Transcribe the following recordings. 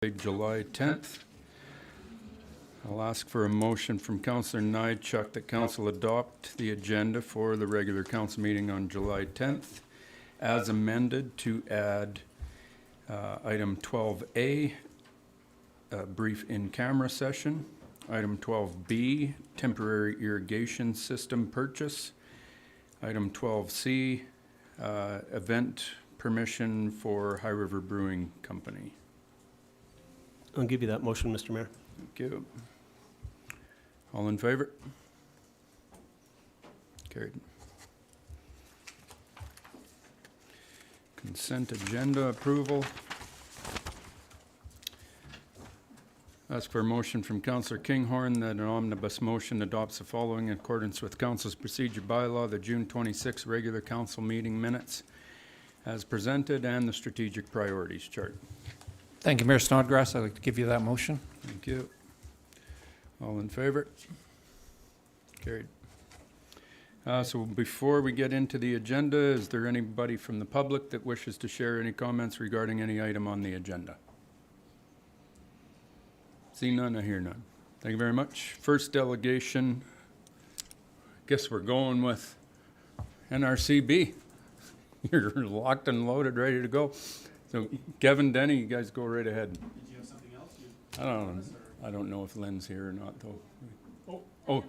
July 10th. I'll ask for a motion from Councillor Nychuk that Council adopt the agenda for the regular council meeting on July 10th as amended to add item 12A, a brief in-camera session, item 12B, temporary irrigation system purchase, item 12C, event permission for High River Brewing Company. I'll give you that motion, Mr. Mayor. Thank you. All in favor? Carried. Consent agenda approval. Ask for a motion from Councillor Kinghorn that an omnibus motion adopts the following in accordance with Council's procedure bylaw, the June 26 regular council meeting minutes as presented and the strategic priorities chart. Thank you, Mayor Snodgrass. I'd like to give you that motion. Thank you. All in favor? Carried. So before we get into the agenda, is there anybody from the public that wishes to share any comments regarding any item on the agenda? See none, I hear none. Thank you very much. First delegation, guess we're going with NRCB. You're locked and loaded, ready to go. So Kevin, Denny, you guys go right ahead. Did you have something else? I don't know if Lynn's here or not, though. Oh. Oh,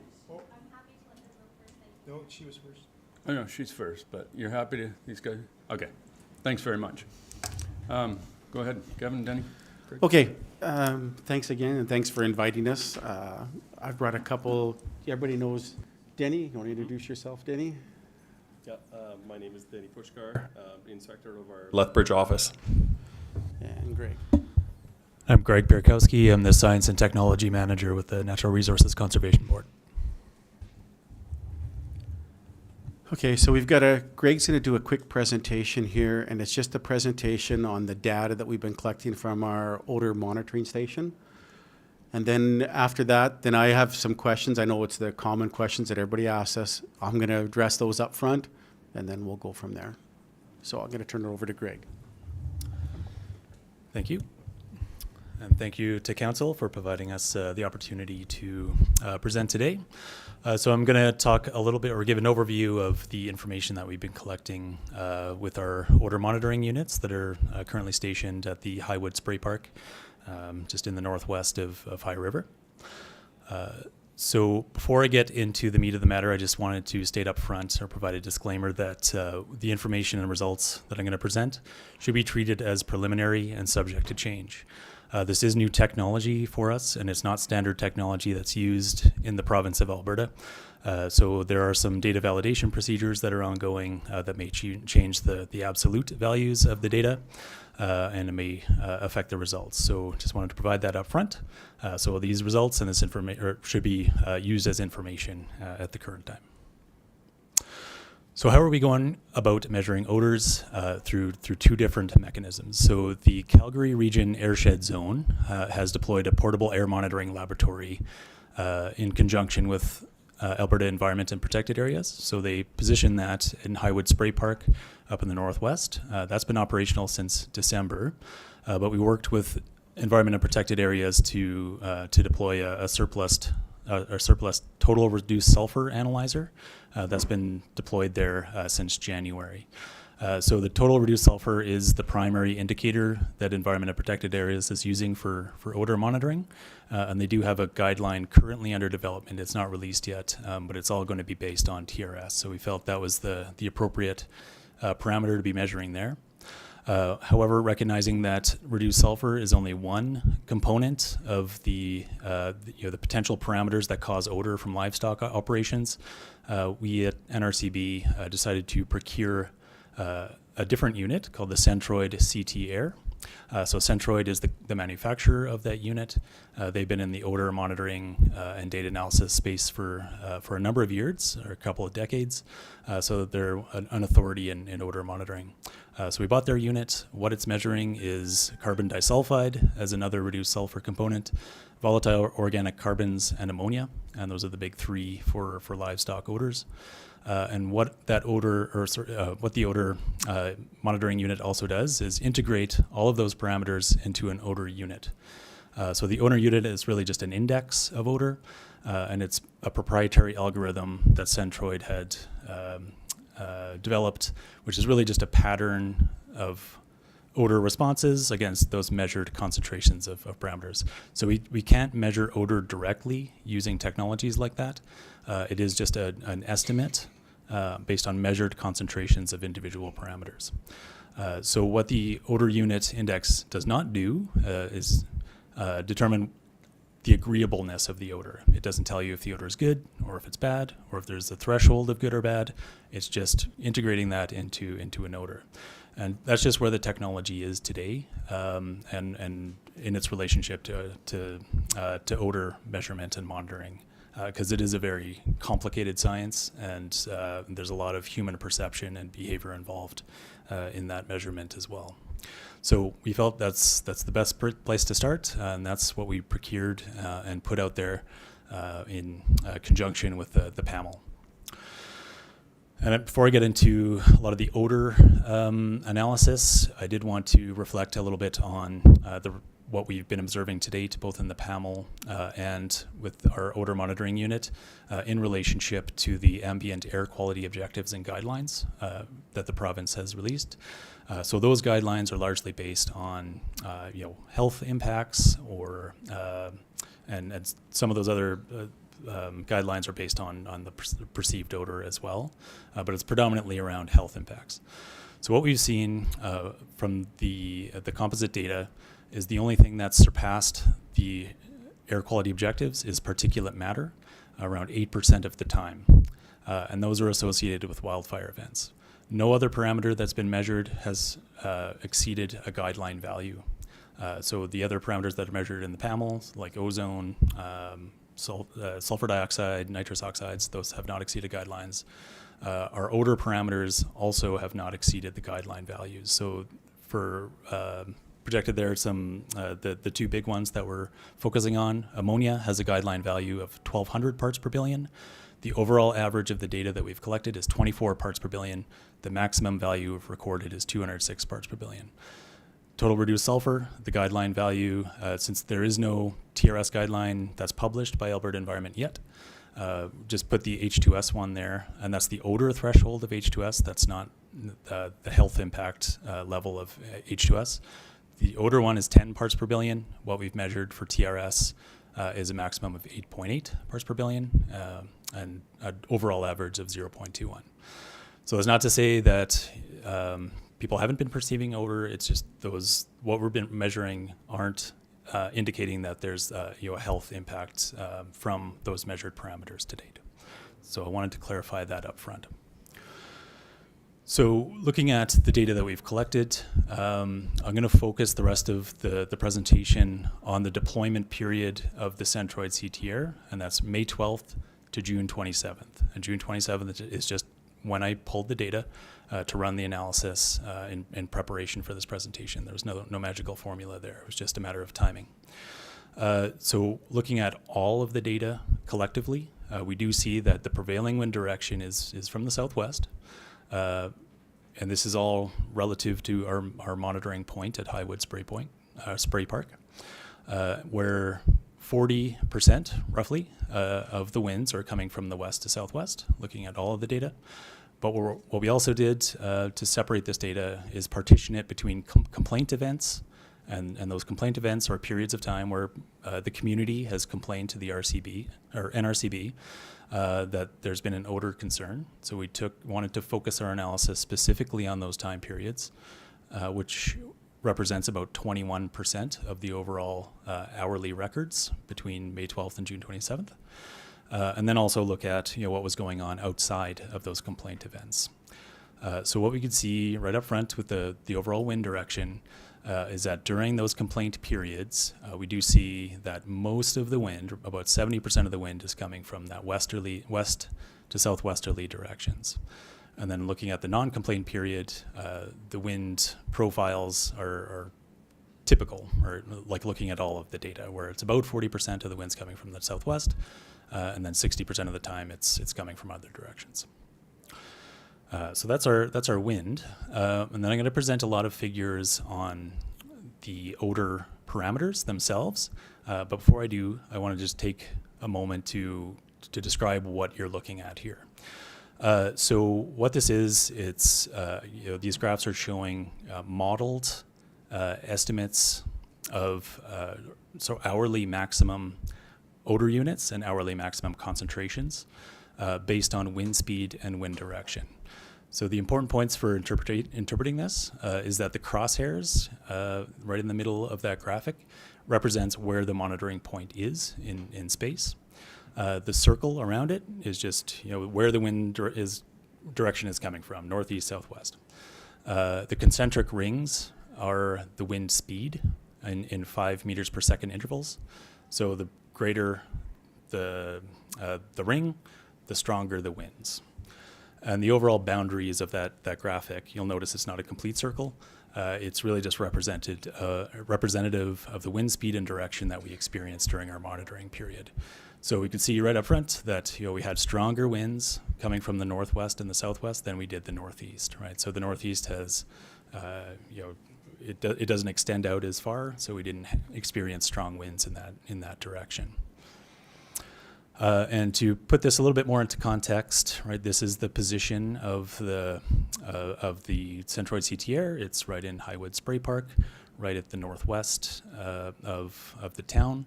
No, she was first. I know, she's first, but you're happy to, these guys? Okay, thanks very much. Go ahead, Kevin, Denny. Great. Okay, thanks again, and thanks for inviting us. I've brought a couple, everybody knows Denny. You want to introduce yourself, Denny? Yeah, my name is Denny Pushkar, inspector of our Lethbridge office. And Greg. I'm Greg Bierkowski. I'm the Science and Technology Manager with the Natural Resources Conservation Board. Okay, so Greg's going to do a quick presentation here, and it's just a presentation on the data that we've been collecting from our odor monitoring station. And then after that, then I have some questions. I know it's the common questions that everybody asks us. I'm going to address those up front, and then we'll go from there. So I'm going to turn it over to Greg. Thank you. And thank you to Council for providing us the opportunity to present today. So I'm going to talk a little bit or give an overview of the information that we've been collecting with our odor monitoring units that are currently stationed at the Highwood Spray Park, just in the northwest of High River. So before I get into the meat of the matter, I just wanted to state up front or provide a disclaimer that the information and results that I'm going to present should be treated as preliminary and subject to change. This is new technology for us, and it's not standard technology that's used in the province of Alberta. So there are some data validation procedures that are ongoing that may change the absolute values of the data, and it may affect the results. So just wanted to provide that up front. So these results and this information should be used as information at the current time. So how are we going about measuring odors through two different mechanisms? So the Calgary Region Airshed Zone has deployed a portable air monitoring laboratory in conjunction with Alberta Environment and Protected Areas. So they position that in Highwood Spray Park up in the northwest. That's been operational since December, but we worked with Environment and Protected Areas to deploy a surplus total reduced sulfur analyzer that's been deployed there since January. So the total reduced sulfur is the primary indicator that Environment and Protected Areas is using for odor monitoring. And they do have a guideline currently under development. It's not released yet, but it's all going to be based on TRS. So we felt that was the appropriate parameter to be measuring there. However, recognizing that reduced sulfur is only one component of the potential parameters that cause odor from livestock operations, we at NRCB decided to procure a different unit called the Centroid CT Air. So Centroid is the manufacturer of that unit. They've been in the odor monitoring and data analysis space for a number of years, or a couple of decades. So they're an authority in odor monitoring. So we bought their unit. What it's measuring is carbon disulfide as another reduced sulfur component, volatile organic carbons, and ammonia. and those are the big three for livestock odors. And what that odor, what the odor monitoring unit also does is integrate all of those parameters into an odor unit. So the odor unit is really just an index of odor, and it's a proprietary algorithm that Centroid had developed, which is really just a pattern of odor responses against those measured concentrations of parameters. So we can't measure odor directly using technologies like that. It is just an estimate based on measured concentrations of individual parameters. So what the odor unit index does not do is determine the agreeableness of the odor. It doesn't tell you if the odor is good or if it's bad or if there's a threshold of good or bad. It's just integrating that into an odor. And that's just where the technology is today, and in its relationship to odor measurement and monitoring, because it is a very complicated science, and there's a lot of human perception and behavior involved in that measurement as well. So we felt that's the best place to start, and that's what we procured and put out there in conjunction with the panel. And before I get into a lot of the odor analysis, I did want to reflect a little bit on what we've been observing to date, both in the PAML and with our odor monitoring unit, in relationship to the ambient air quality objectives and guidelines that the province has released. So those guidelines are largely based on health impacts, or and some of those other guidelines are based on the perceived odor as well, but it's predominantly around health impacts. So what we've seen from the composite data is the only thing that's surpassed the air quality objectives is particulate matter, around 8% of the time, and those are associated with wildfire events. No other parameter that's been measured has exceeded a guideline value. So the other parameters that are measured in the PAML, like ozone, sulfur dioxide, nitrous oxides, those have not exceeded guidelines. Our odor parameters also have not exceeded the guideline values. So for projected there, some the two big ones that we're focusing on, ammonia has a guideline value of 1,200 parts per billion. The overall average of the data that we've collected is 24 parts per billion. The maximum value recorded is 206 parts per billion. Total reduced sulfur, the guideline value, since there is no TRS guideline that's published by Alberta Environment yet, just put the H2S one there, and that's the odor threshold of H2S. That's not the health impact level of H2S. The odor one is 10 parts per billion. What we've measured for TRS is a maximum of 8.8 parts per billion, and an overall average of 0.21. So it's not to say that people haven't been perceiving odor. It's just what we've been measuring aren't indicating that there's a health impact from those measured parameters to date. So I wanted to clarify that up front. So looking at the data that we've collected, I'm going to focus the rest of the presentation on the deployment period of the Centroid CTR, and that's May 12th to June 27th. And June 27th is just when I pulled the data to run the analysis in preparation for this presentation. There was no magical formula there. It was just a matter of timing. So looking at all of the data collectively, we do see that the prevailing wind direction is from the southwest. And this is all relative to our monitoring point at Highwood Spray Park, where 40% roughly of the winds are coming from the west to southwest, looking at all of the data. But what we also did to separate this data is partition it between complaint events, and those complaint events are periods of time where the community has complained to the RCB or NRCB that there's been an odor concern. So we wanted to focus our analysis specifically on those time periods, which represents about 21% of the overall hourly records between May 12th and June 27th. And then also look at what was going on outside of those complaint events. So what we could see right up front with the overall wind direction is that during those complaint periods, we do see that most of the wind, about 70% of the wind, is coming from that west to southwesterly directions. And then looking at the non-complaint period, the wind profiles are typical, or like looking at all of the data, where it's about 40% of the winds coming from the southwest, and then 60% of the time it's coming from other directions. So that's our wind, and then I'm going to present a lot of figures on the odor parameters themselves. But before I do, I want to just take a moment to describe what you're looking at here. So what this is, it's these graphs are showing modeled estimates of so hourly maximum odor units and hourly maximum concentrations based on wind speed and wind direction. So the important points for interpreting this is that the crosshairs right in the middle of that graphic represents where the monitoring point is in space. The circle around it is just where the wind direction is coming from, northeast, southwest. The concentric rings are the wind speed in 5 meters per second intervals. So the greater the ring, the stronger the winds. And the overall boundaries of that graphic, you'll notice it's not a complete circle. It's really just representative of the wind speed and direction that we experienced during our monitoring period. So we could see right up front that we had stronger winds coming from the northwest and the southwest than we did the northeast, right? So the northeast has, it doesn't extend out as far, so we didn't experience strong winds in that direction. And to put this a little bit more into context, right, this is the position of the centroid CTR. It's right in Highwood Spray Park, right at the northwest of the town.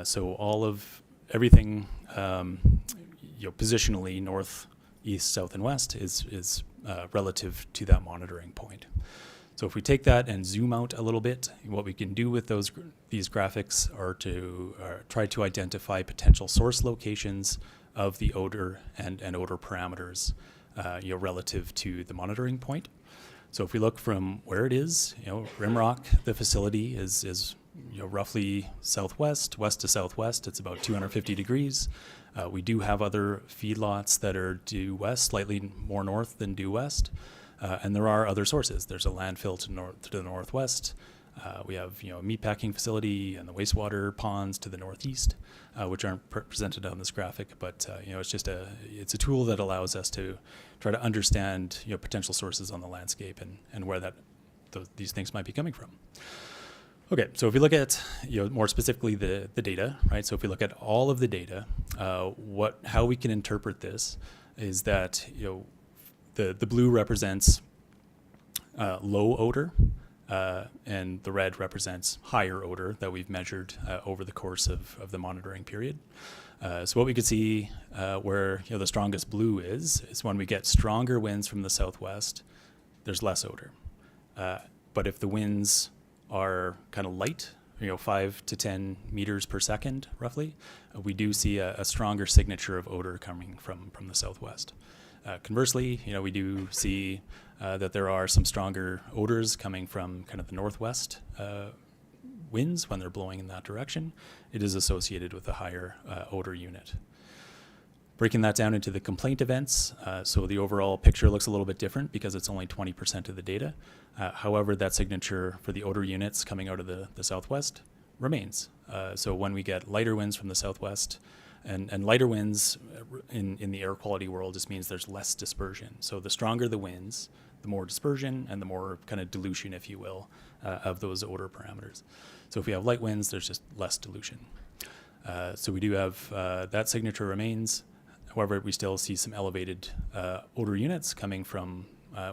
So all of everything, positionally north, east, south, and west is relative to that monitoring point. So if we take that and zoom out a little bit, what we can do with these graphics are to try to identify potential source locations of the odor and odor parameters, relative to the monitoring point. So if we look from where it is, Rimrock, the facility is roughly southwest, west to southwest. It's about 250 degrees. We do have other feedlots that are due west, slightly more north than due west. And there are other sources. There's a landfill to the northwest. We have a meatpacking facility and the wastewater ponds to the northeast, which aren't presented on this graphic. But it's a tool that allows us to try to understand potential sources on the landscape and where these things might be coming from. Okay, so if you look at more specifically the data, right? So if we look at all of the data, how we can interpret this is that the blue represents low odor, and the red represents higher odor that we've measured over the course of the monitoring period. So what we could see where the strongest blue is when we get stronger winds from the southwest, there's less odor. But if the winds are kind of light, 5 to 10 meters per second, roughly, we do see a stronger signature of odor coming from the southwest. Conversely, we do see that there are some stronger odors coming from kind of the northwest winds when they're blowing in that direction. It is associated with a higher odor unit. Breaking that down into the complaint events, so the overall picture looks a little bit different because it's only 20% of the data. However, that signature for the odor units coming out of the southwest remains. So when we get lighter winds from the southwest, and lighter winds in the air quality world just means there's less dispersion. So the stronger the winds, the more dispersion and the more kind of dilution, if you will, of those odor parameters. So if we have light winds, there's just less dilution. So we do have that signature remains. However, we still see some elevated odor units coming from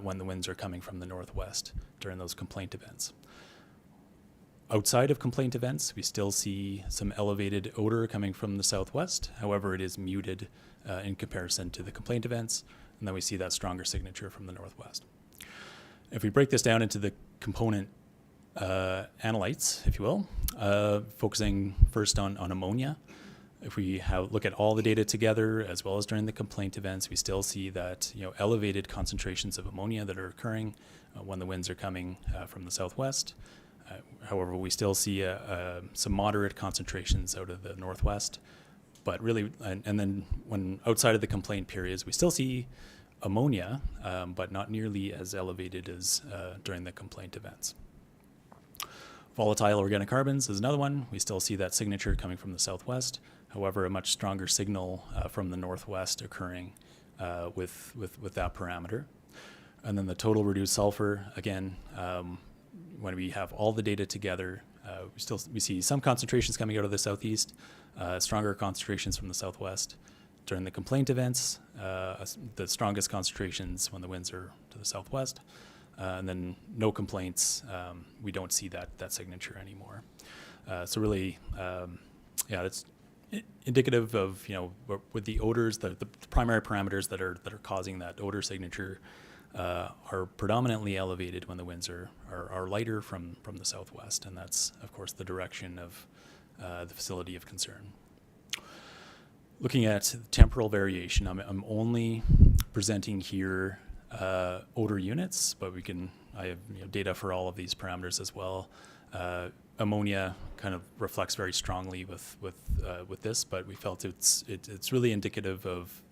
when the winds are coming from the northwest during those complaint events. Outside of complaint events, we still see some elevated odor coming from the southwest. However, it is muted in comparison to the complaint events, and then we see that stronger signature from the northwest. If we break this down into the component analytes, if you will, focusing first on ammonia, if we look at all the data together, as well as during the complaint events, we still see that elevated concentrations of ammonia that are occurring when the winds are coming from the southwest. However, we still see some moderate concentrations out of the northwest, but really, and then when outside of the complaint periods, we still see ammonia, but not nearly as elevated as during the complaint events. Volatile organic carbons is another one. We still see that signature coming from the southwest. However, a much stronger signal from the northwest occurring with that parameter. And then the total reduced sulfur, again, when we have all the data together, we see some concentrations coming out of the southeast, stronger concentrations from the southwest. During the complaint events, the strongest concentrations when the winds are to the southwest, and then no complaints. We don't see that signature anymore. So really, it's indicative of, with the odors, the primary parameters that are causing that odor signature are predominantly elevated when the winds are lighter from the southwest, and that's of course the direction of the facility of concern. Looking at temporal variation, I'm only presenting here odor units, but I have data for all of these parameters as well. Ammonia kind of reflects very strongly with this, but we felt it's really indicative of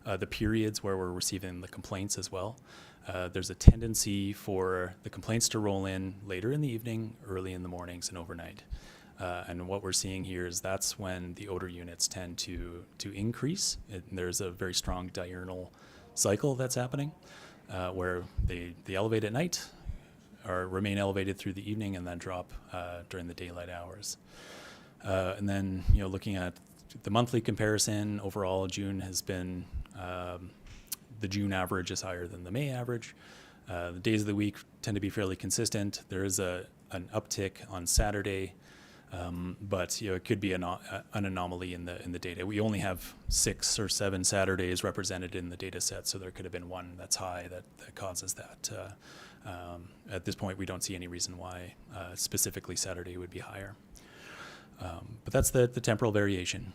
the periods where we're receiving the complaints as well. There's a tendency for the complaints to roll in later in the evening, early in the mornings, and overnight. And what we're seeing here is that's when the odor units tend to increase. There's a very strong diurnal cycle that's happening, where they elevate at night, or remain elevated through the evening, and then drop during the daylight hours. And then, looking at the monthly comparison, overall June has been, the June average is higher than the May average. The days of the week tend to be fairly consistent. There is an uptick on Saturday, but it could be an anomaly in the data. We only have 6 or 7 Saturdays represented in the data set, so there could have been one that's high that causes that. At this point, we don't see any reason why specifically Saturday would be higher. But that's the temporal variation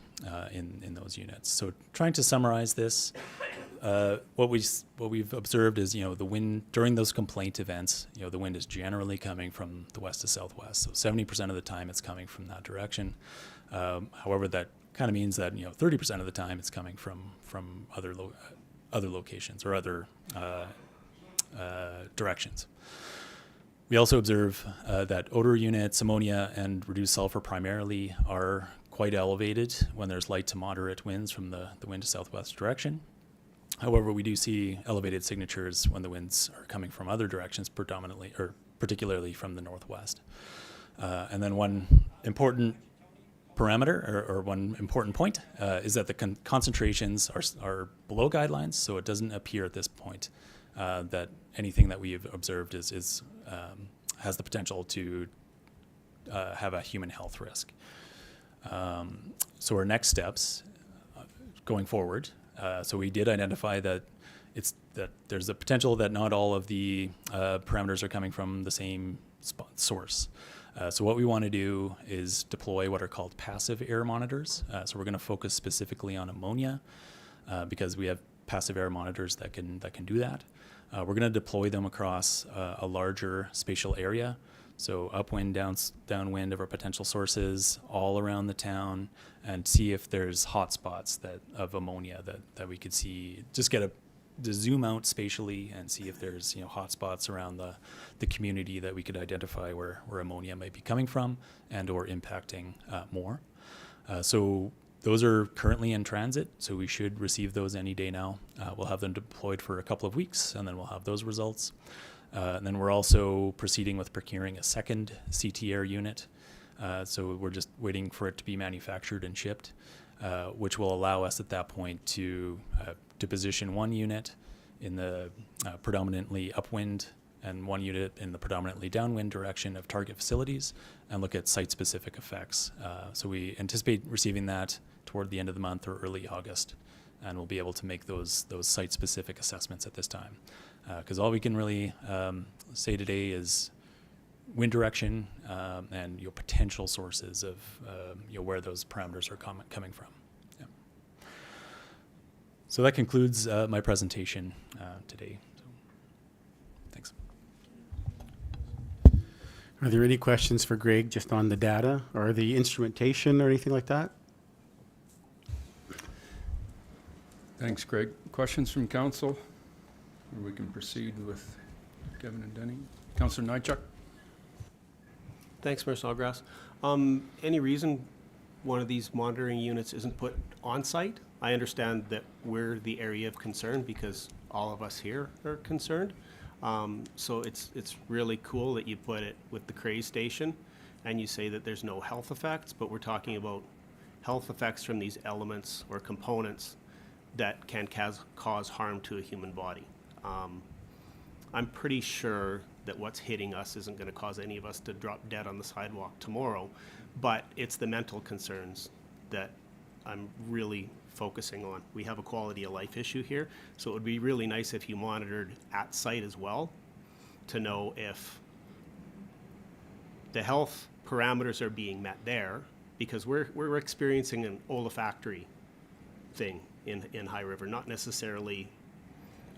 in those units. So trying to summarize this, what we've observed is, the wind during those complaint events, the wind is generally coming from the west to southwest. So 70% of the time it's coming from that direction. However, that kind of means that 30% of the time it's coming from other locations or other directions. We also observe that odor units, ammonia, and reduced sulfur primarily are quite elevated when there's light to moderate winds from the wind to southwest direction. However, we do see elevated signatures when the winds are coming from other directions, predominantly or particularly from the northwest. And then one important parameter or one important point is that the concentrations are below guidelines, so it doesn't appear at this point that anything that we have observed has the potential to have a human health risk. So our next steps going forward. So we did identify that there's a potential that not all of the parameters are coming from the same source. So what we want to do is deploy what are called passive air monitors. So we're going to focus specifically on ammonia because we have passive air monitors that can do that. We're going to deploy them across a larger spatial area. So upwind, downwind of our potential sources all around the town, and see if there's hot spots of ammonia that we could see. Just to zoom out spatially and see if there's hot spots around the community that we could identify where ammonia might be coming from and or impacting more. So those are currently in transit, so we should receive those any day now. We'll have them deployed for a couple of weeks, and then we'll have those results. And then we're also proceeding with procuring a second CT air unit. So we're just waiting for it to be manufactured and shipped, which will allow us at that point to position one unit in the predominantly upwind and one unit in the predominantly downwind direction of target facilities and look at site-specific effects. So we anticipate receiving that toward the end of the month or early August, and we'll be able to make those site-specific assessments at this time. Because all we can really say today is wind direction and potential sources of where those parameters are coming from. Yeah. So that concludes my presentation today. So, thanks. Are there any questions for Greg just on the data or the instrumentation or anything like that? Thanks, Greg. Questions from council? Or we can proceed with Kevin and Denny. Councillor Nychuk? Thanks, Mayor Snodgrass. Any reason one of these monitoring units isn't put on site? I understand that we're the area of concern because all of us here are concerned. So it's really cool that you put it with the Craze Station and you say that there's no health effects, but we're talking about health effects from these elements or components that can cause harm to a human body. I'm pretty sure that what's hitting us isn't going to cause any of us to drop dead on the sidewalk tomorrow, but it's the mental concerns that I'm really focusing on. We have a quality of life issue here, so it would be really nice if you monitored at site as well to know if the health parameters are being met there, because we're experiencing an olfactory thing in High River, not necessarily,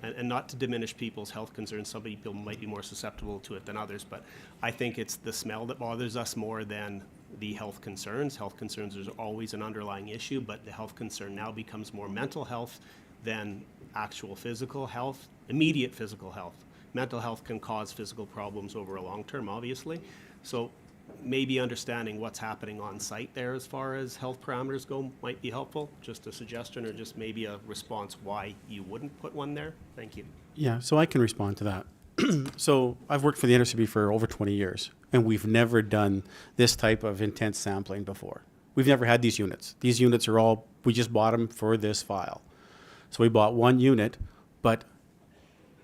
and not to diminish people's health concerns. Some people might be more susceptible to it than others, but I think it's the smell that bothers us more than the health concerns. Health concerns is always an underlying issue, but the health concern now becomes more mental health than actual physical health, immediate physical health. Mental health can cause physical problems over a long term, obviously. So maybe understanding what's happening on site there as far as health parameters go might be helpful. Just a suggestion or just maybe a response why you wouldn't put one there. Thank you. Yeah, so I can respond to that. So I've worked for the NRCB for over 20 years, and we've never done this type of intense sampling before. We've never had these units. These units are all, we just bought them for this file. So we bought one unit, but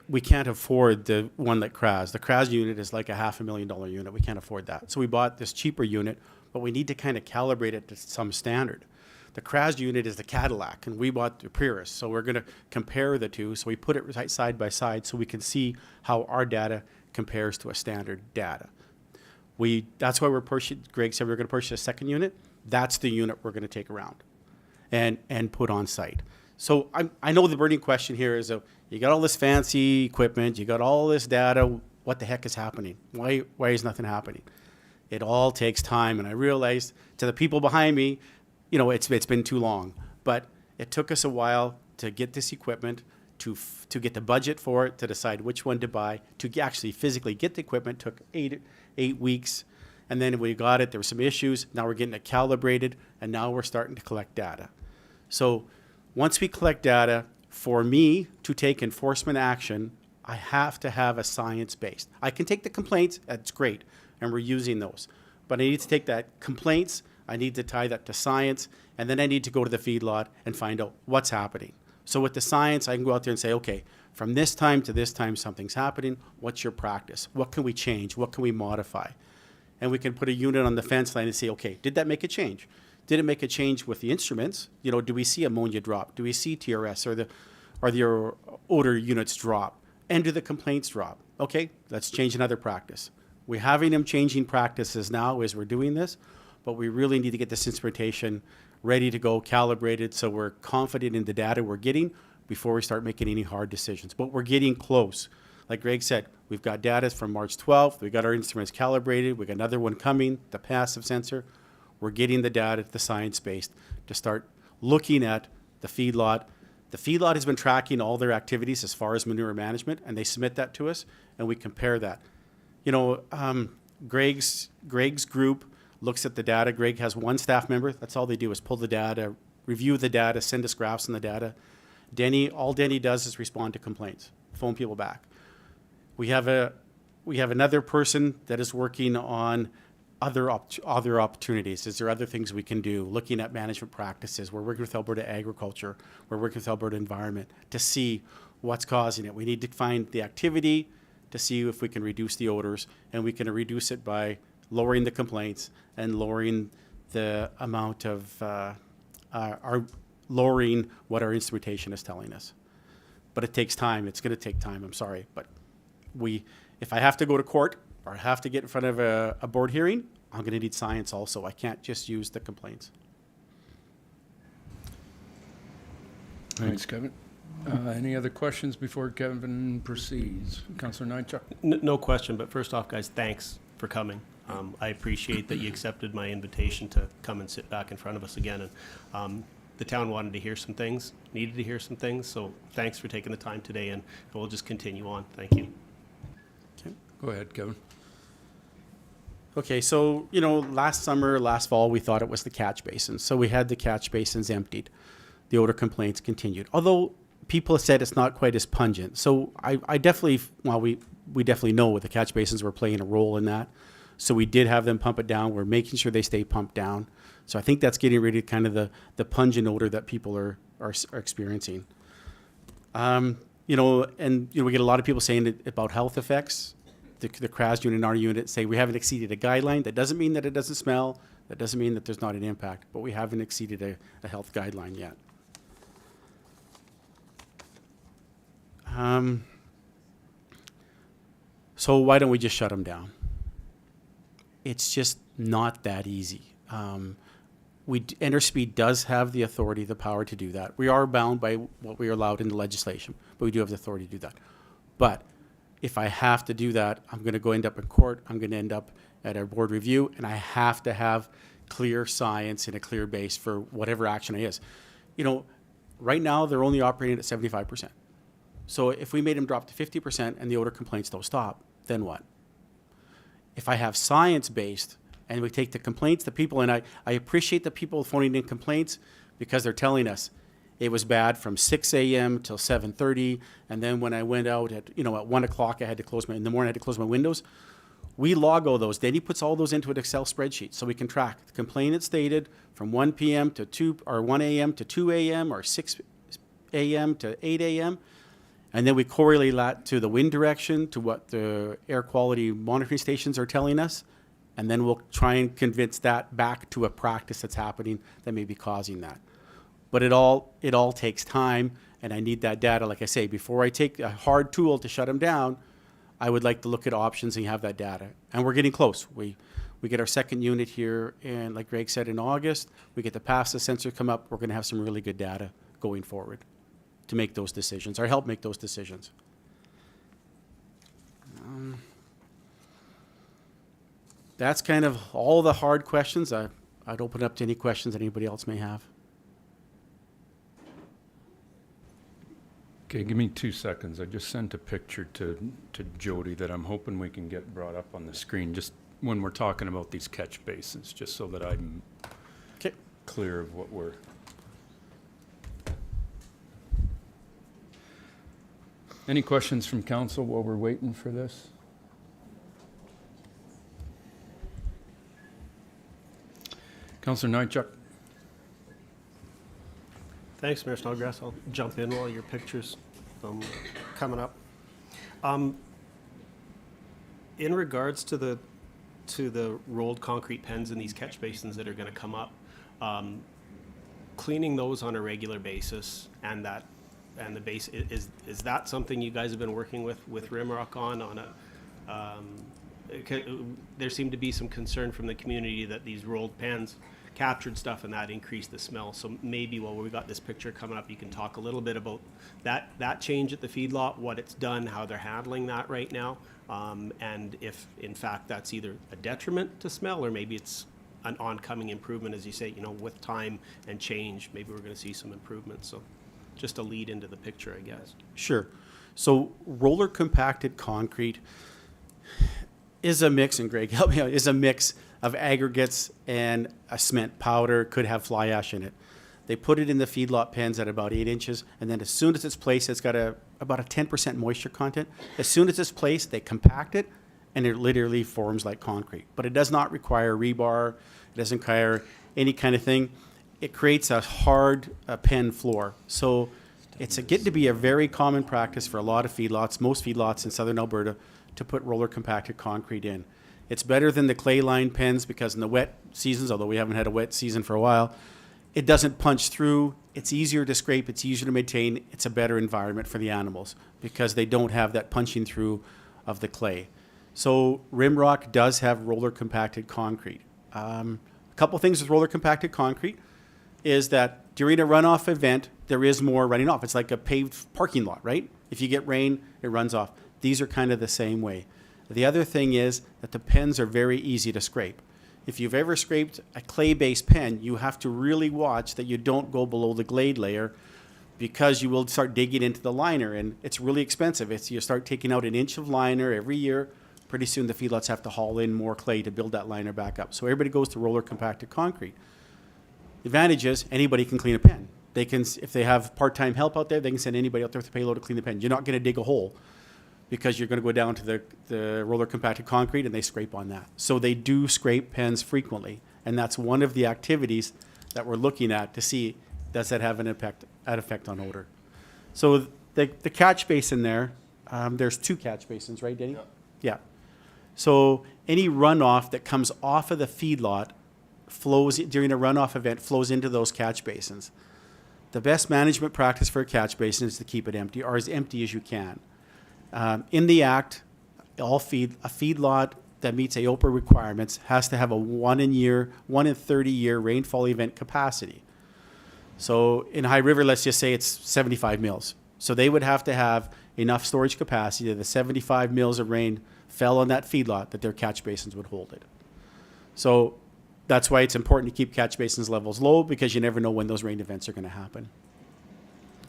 we can't afford the one that CRAS. The CRAS unit is like a $500,000 unit. We can't afford that. So we bought this cheaper unit, but we need to kind of calibrate it to some standard. The CRAS unit is the Cadillac, and we bought the Prius. So we're going to compare the two. So we put it right side by side so we can see how our data compares to a standard data. That's why we're purchasing, Greg said we were going to purchase a second unit. That's the unit we're going to take around and put on site. So I know the burning question here is, you got all this fancy equipment, you got all this data, what the heck is happening? Why is nothing happening? It all takes time, and I realized to the people behind me, you know, it's been too long. But it took us a while to get this equipment, to get the budget for it, to decide which one to buy, to actually physically get the equipment. Took eight weeks, and then we got it. There were some issues. Now we're getting it calibrated, and now we're starting to collect data. So once we collect data, for me to take enforcement action, I have to have a science-based. I can take the complaints, that's great, and we're using those. But I need to take that complaints, I need to tie that to science, and then I need to go to the feedlot and find out what's happening. So with the science, I can go out there and say, okay, from this time to this time, something's happening. What's your practice? What can we change? What can we modify? And we can put a unit on the fence line and say, okay, did that make a change? Did it make a change with the instruments? You know, do we see ammonia drop? Do we see TRS or the odor units drop? And do the complaints drop? Okay, let's change another practice. We're having them changing practices now as we're doing this, but we really need to get this instrumentation ready to go, calibrated, so we're confident in the data we're getting before we start making any hard decisions. But we're getting close. Like Greg said, we've got data from March 12th. We've got our instruments calibrated. We've got another one coming, the passive sensor. We're getting the data, the science-based, to start looking at the feedlot. The feedlot has been tracking all their activities as far as manure management, and they submit that to us, and we compare that. You know, Greg's group looks at the data. Greg has one staff member. That's all they do is pull the data, review the data, send us graphs on the data. All Denny does is respond to complaints, phone people back. We have another person that is working on other opportunities. Is there other things we can do? Looking at management practices. We're working with Alberta Agriculture. We're working with Alberta Environment to see what's causing it. We need to find the activity to see if we can reduce the odors, and we can reduce it by lowering the complaints and lowering the amount of lowering what our instrumentation is telling us. But it takes time. It's going to take time. I'm sorry, but if I have to go to court or I have to get in front of a board hearing, I'm going to need science also. I can't just use the complaints. Thanks, Kevin. Any other questions before Kevin proceeds? Councillor Nychuk? No question, but first off, guys, thanks for coming. I appreciate that you accepted my invitation to come and sit back in front of us again. And the town wanted to hear some things, needed to hear some things, so thanks for taking the time today, and we'll just continue on. Thank you. Go ahead, Kevin. Okay, so, you know, last summer, last fall, we thought it was the catch basins. So we had the catch basins emptied. The odor complaints continued. Although people have said it's not quite as pungent. So I definitely, well, we definitely know the catch basins were playing a role in that. So we did have them pump it down. We're making sure they stay pumped down. So I think that's getting rid of kind of the pungent odor that people are experiencing. You know, and you know, we get a lot of people saying about health effects. The CRAS unit and our unit say we haven't exceeded a guideline. That doesn't mean that it doesn't smell. That doesn't mean that there's not an impact, but we haven't exceeded a health guideline yet. So why don't we just shut them down? It's just not that easy. Interspeed does have the authority, the power to do that. We are bound by what we are allowed in the legislation, but we do have the authority to do that. But if I have to do that, I'm going to end up in court. I'm going to end up at a board review, and I have to have clear science and a clear base for whatever action it is. You know, right now they're only operating at 75%. So if we made them drop to 50% and the odor complaints don't stop, then what? If I have science-based and we take the complaints, the people, and I appreciate the people phoning in complaints because they're telling us it was bad from 6 a.m. till 7:30, and then when I went out at 1 o'clock, I had to close in the morning, I had to close my windows. We log all those. Then he puts all those into an Excel spreadsheet so we can track the complainant stated from 1 p.m. to 2 or 1 a.m. to 2 a.m. or 6 a.m. to 8 a.m. And then we correlate that to the wind direction, to what the air quality monitoring stations are telling us. And then we'll try and convince that back to a practice that's happening that may be causing that. But it all takes time, and I need that data. Like I say, before I take a hard tool to shut them down, I would like to look at options and have that data. And we're getting close. We get our second unit here, and like Greg said, in August, we get the PASA sensor come up. We're going to have some really good data going forward to make those decisions, or help make those decisions. That's kind of all the hard questions. I'd open up to any questions that anybody else may have. Okay, give me 2 seconds. I just sent a picture to Jody that I'm hoping we can get brought up on the screen just when we're talking about these catch basins, just so that I'm Okay. clear of what we're... Any questions from council while we're waiting for this? Councillor Nychuk. Thanks, Mayor Snodgrass. I'll jump in while your picture's coming up. In regards to the rolled concrete pens in these catch basins that are going to come up, cleaning those on a regular basis and the base, is that something you guys have been working with Rimrock on a there seemed to be some concern from the community that these rolled pens captured stuff and that increased the smell. So maybe while we got this picture coming up, you can talk a little bit about that change at the feedlot, what it's done, how they're handling that right now, and if in fact that's either a detriment to smell or maybe it's an oncoming improvement, as you say, with time and change, maybe we're going to see some improvements. So just a lead into the picture, I guess. Sure. So roller compacted concrete is a mix, and Greg, help me out, is a mix of aggregates and a cement powder, could have fly ash in it. They put it in the feedlot pens at about 8 inches, and then as soon as it's placed, it's got about a 10% moisture content. As soon as it's placed, they compact it, and it literally forms like concrete. But it does not require rebar. It doesn't require any kind of thing. It creates a hard pen floor. So it's getting to be a very common practice for a lot of feedlots, most feedlots in southern Alberta, to put roller compacted concrete in. It's better than the clay lined pens because in the wet seasons, although we haven't had a wet season for a while, it doesn't punch through. It's easier to scrape. It's easier to maintain. It's a better environment for the animals because they don't have that punching through of the clay. So Rimrock does have roller compacted concrete. A couple things with roller compacted concrete is that during a runoff event, there is more running off. It's like a paved parking lot, right? If you get rain, it runs off. These are kind of the same way. The other thing is that the pens are very easy to scrape. If you've ever scraped a clay-based pen, you have to really watch that you don't go below the glade layer because you will start digging into the liner, and it's really expensive. You start taking out an inch of liner every year, pretty soon the feedlots have to haul in more clay to build that liner back up. So everybody goes to roller compacted concrete. The advantage is anybody can clean a pen. They can, if they have part-time help out there, they can send anybody out there with a payload to clean the pen. You're not going to dig a hole because you're going to go down to the roller compacted concrete and they scrape on that. So they do scrape pens frequently, and that's one of the activities that we're looking at to see, does that have an effect on odor. So the catch basin there, there's 2 catch basins, right, Denny? Yeah. So any runoff that comes off of the feedlot flows during a runoff event, flows into those catch basins. The best management practice for a catch basin is to keep it empty, or as empty as you can. In the Act, a feedlot that meets AOPA requirements has to have a 1 in 30-year rainfall event capacity. So in High River, let's just say it's 75 mils. So they would have to have enough storage capacity that the 75 mils of rain fell on that feedlot that their catch basins would hold it. So that's why it's important to keep catch basins levels low, because you never know when those rain events are going to happen.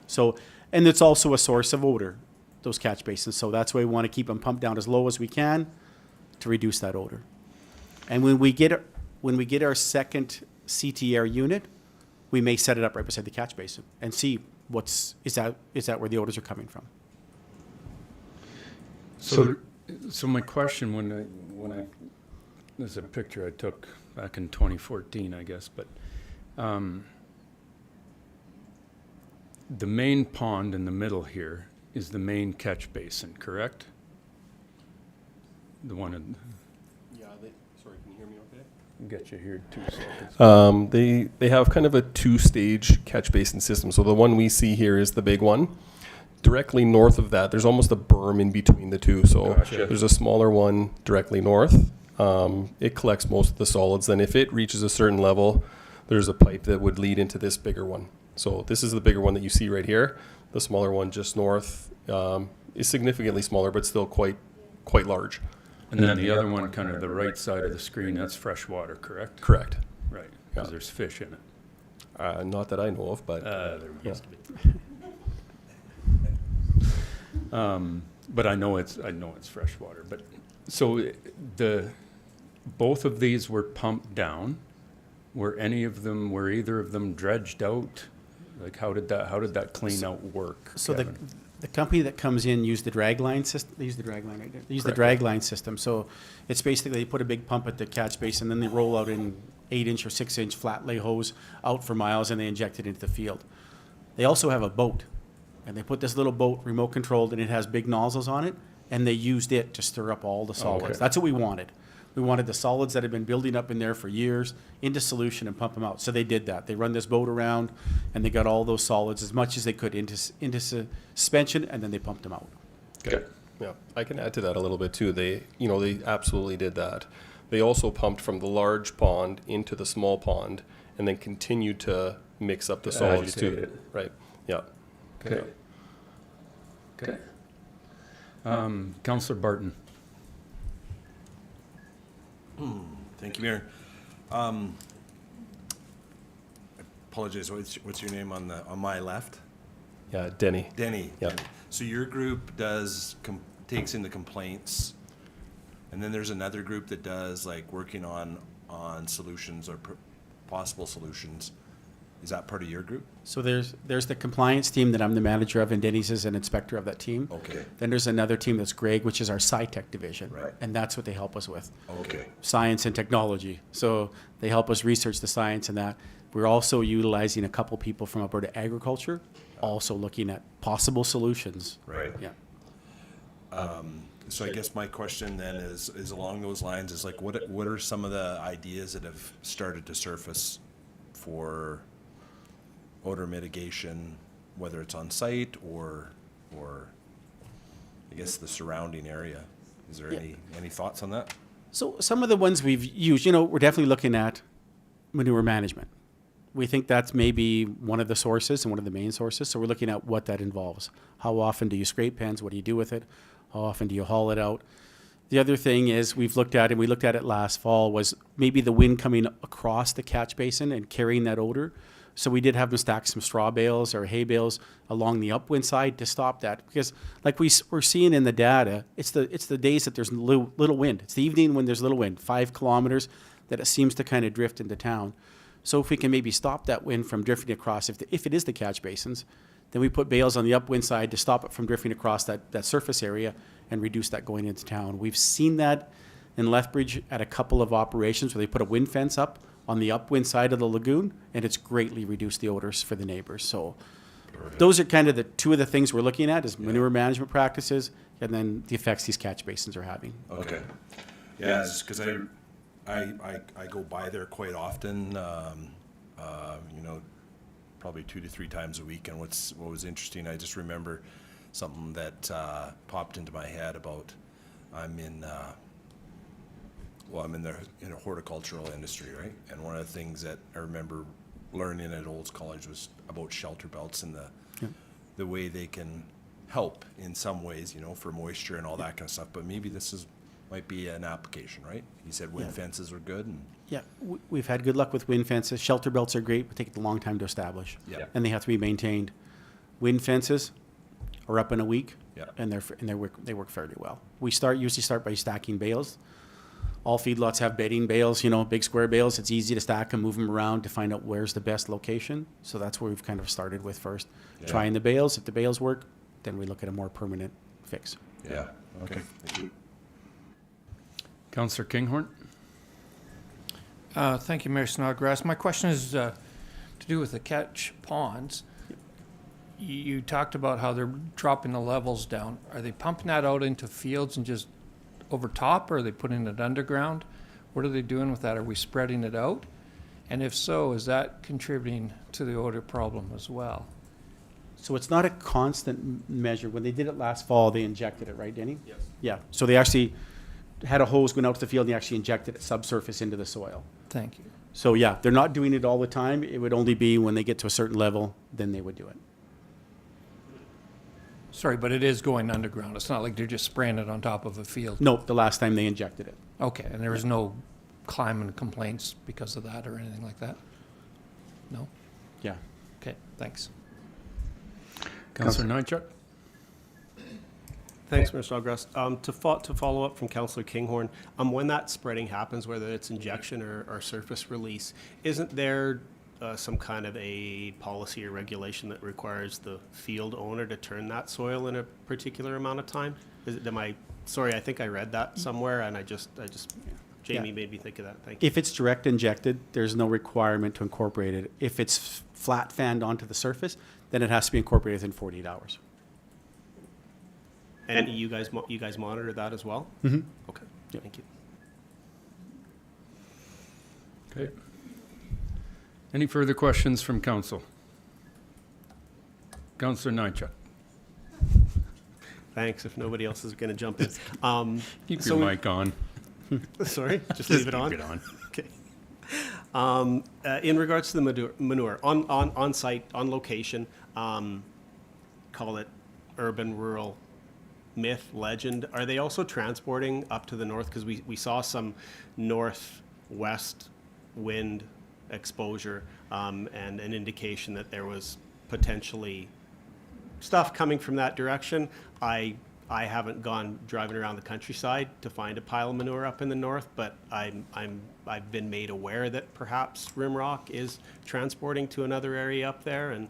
So, and it's also a source of odor, those catch basins. So that's why we want to keep them pumped down as low as we can to reduce that odor. And when we get our second CTR unit, we may set it up right beside the catch basin and see is that where the odors are coming from. So my question there's a picture I took back in 2014, I guess, but the main pond in the middle here is the main catch basin, correct? The one in, Sorry, can you hear me okay? get you here 2 seconds. They have kind of a 2-stage catch basin system. So the one we see here is the big one. Directly north of that, there's almost a berm in between the two. So Gotcha. there's a smaller one directly north. It collects most of the solids. Then if it reaches a certain level, there's a pipe that would lead into this bigger one. So this is the bigger one that you see right here. The smaller one just north is significantly smaller, but still quite large. And then the other one, kind of the right side of the screen, that's fresh water, correct? Correct. Right, because there's fish in it. Not that I know of, but There yeah. must be. But I know it's fresh water. But so both of these were pumped down. Were either of them dredged out? Like how did that clean out work? So Kevin? the company that comes in used the drag line system. They use the drag line right there. They use the Correct. drag line system. So it's basically they put a big pump at the catch basin, and then they roll out an 8-inch or 6-inch flat lay hose out for miles, and they inject it into the field. They also have a boat, and they put this little boat remote controlled, and it has big nozzles on it, and they used it to stir up all the solids. Okay. That's what we wanted. We wanted the solids that had been building up in there for years into solution and pump them out. So they did that. They run this boat around, and they got all those solids as much as they could into suspension, and then they pumped them out. Okay. Yeah, I can add to that a little bit too. They absolutely did that. They also pumped from the large pond into the small pond, and then continued to mix up the solids Agitate too. it. Right. Yeah. Okay. Okay. Councillor Barton. Thank you, Mayor. Apologize. What's your name on my left? Yeah, Denny. Denny. Yeah. Denny. So your group takes in the complaints, and then there's another group that does like working on solutions or possible solutions. Is that part of your group? So there's the compliance team that I'm the manager of, and Denny's is an inspector of that team. Okay. Then there's another team that's Greg, which is our SciTech division. Right. And that's what they help us with, Okay. science and technology. So they help us research the science and that. We're also utilizing a couple people from Alberta Agriculture, also looking at possible solutions. Right. Yeah. So I guess my question then is along those lines, is like what are some of the ideas that have started to surface for odor mitigation, whether it's on site or I guess the surrounding area? Is there any thoughts on that? So some of the ones we've used, we're definitely looking at manure management. We think that's maybe one of the sources and one of the main sources. So we're looking at what that involves. How often do you scrape pens? What do you do with it? How often do you haul it out? The other thing is we looked at it last fall, was maybe the wind coming across the catch basin and carrying that odor. So we did have them stack some straw bales or hay bales along the upwind side to stop that. Because like we're seeing in the data, it's the days that there's little wind. It's the evening when there's little wind, 5 kilometers, that it seems to kind of drift into town. So if we can maybe stop that wind from drifting across, if it is the catch basins, then we put bales on the upwind side to stop it from drifting across that surface area and reduce that going into town. We've seen that in Lethbridge at a couple of operations where they put a wind fence up on the upwind side of the lagoon, and it's greatly reduced the odors for the neighbors. So those are kind of the two of the things we're looking at is manure management practices and then the effects these catch basins are having. Okay. Yeah, it's because I go by there quite often, you know, probably 2 to 3 times a week. And what was interesting, I just remember something that popped into my head about I'm in a horticultural industry, right? And one of the things that I remember learning at Olds College was about shelter belts and the way they can help in some ways, you know, for moisture and all that kind of stuff. But maybe might be an application, right? You said wind fences were good. And Yeah, we've had good luck with wind fences. Shelter belts are great, but take a long time to establish. Yeah. And they have to be maintained. Wind fences are up in a week. Yeah. And they work fairly well. We usually start by stacking bales. All feedlots have bedding bales, you know, big square bales. It's easy to stack them, move them around to find out where's the best location. So that's where we've kind of started with first. Yeah. Trying the bales. If the bales work, then we look at a more permanent fix. yeah, okay. Thank you. Councillor Kinghorn? Thank you, Mayor Snodgrass. My question is to do with the catch ponds. You talked about how they're dropping the levels down. Are they pumping that out into fields and just over top, or are they putting it underground? What are they doing with that? Are we spreading it out? And if so, is that contributing to the odor problem as well? So it's not a constant measure. When they did it last fall, they injected it, right, Denny? Yes. Yeah, so they actually had a hose going out to the field and they actually injected it subsurface into the soil. Thank you. So yeah, they're not doing it all the time. It would only be when they get to a certain level, then they would do it. Sorry, but it is going underground. It's not like they're just spraying it on top of a field. No, the last time they injected it. Okay, and there was no climate complaints because of that or anything like that? No? Yeah. Okay, thanks. Councillor Nychuk? Thanks, Mr. Snodgrass. To follow up from Councillor Kinghorn, when that spreading happens, whether it's injection or surface release, isn't there some kind of a policy or regulation that requires the field owner to turn that soil in a particular amount of time? Sorry, I think I read that somewhere, and Jamie made me think of that. Thank you. If it's direct injected, there's no requirement to incorporate it. If it's flat fanned onto the surface, then it has to be incorporated within 48 hours. And you guys monitor that as well? Mm-hmm. Okay, Yep. thank you. Okay. Any further questions from council? Councillor Nychuk? Thanks, if nobody else is going to jump in. Keep So your we- mic on. Sorry, just leave it on? Keep it on. Okay. In regards to the manure, on site, on location, call it urban, rural, myth, legend, are they also transporting up to the north? Because we saw some northwest wind exposure and an indication that there was potentially stuff coming from that direction. I haven't gone driving around the countryside to find a pile of manure up in the north, but I've been made aware that perhaps Rimrock is transporting to another area up there. And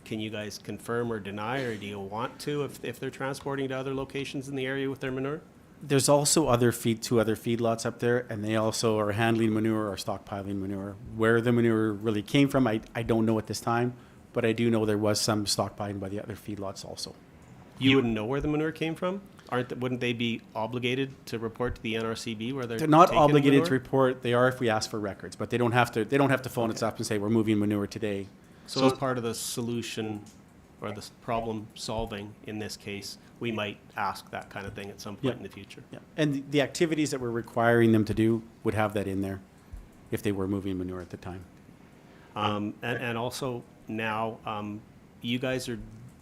can you guys confirm or deny, or do you want to if they're transporting to other locations in the area with their manure? There's also two other feedlots up there, and they also are handling manure or stockpiling manure. Where the manure really came from, I don't know at this time, but I do know there was some stockpiling by the other feedlots also. You wouldn't know where the manure came from? Wouldn't they be obligated to report to the NRCB where they're They're not taking obligated to manure? report. They are if we ask for records, but they don't have to phone us up and say we're moving manure today. So as part of the solution or the problem solving in this case, we might ask that kind of thing at some point Yeah. in the future. Yeah, and the activities that we're requiring them to do would have that in there if they were moving manure at the time. And also now, you guys are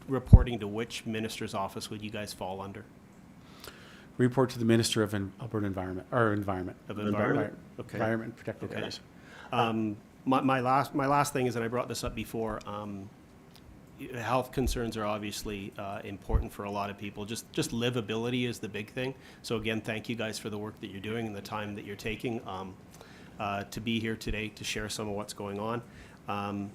reporting to which minister's office would you guys fall under? Report to the Minister of Alberta Environment, or Environment. Of Environment? Okay. Environment and Protected Okay. Areas. my last thing is, and I brought this up before, health concerns are obviously important for a lot of people. Just livability is the big thing. So again, thank you guys for the work that you're doing and the time that you're taking to be here today to share some of what's going on.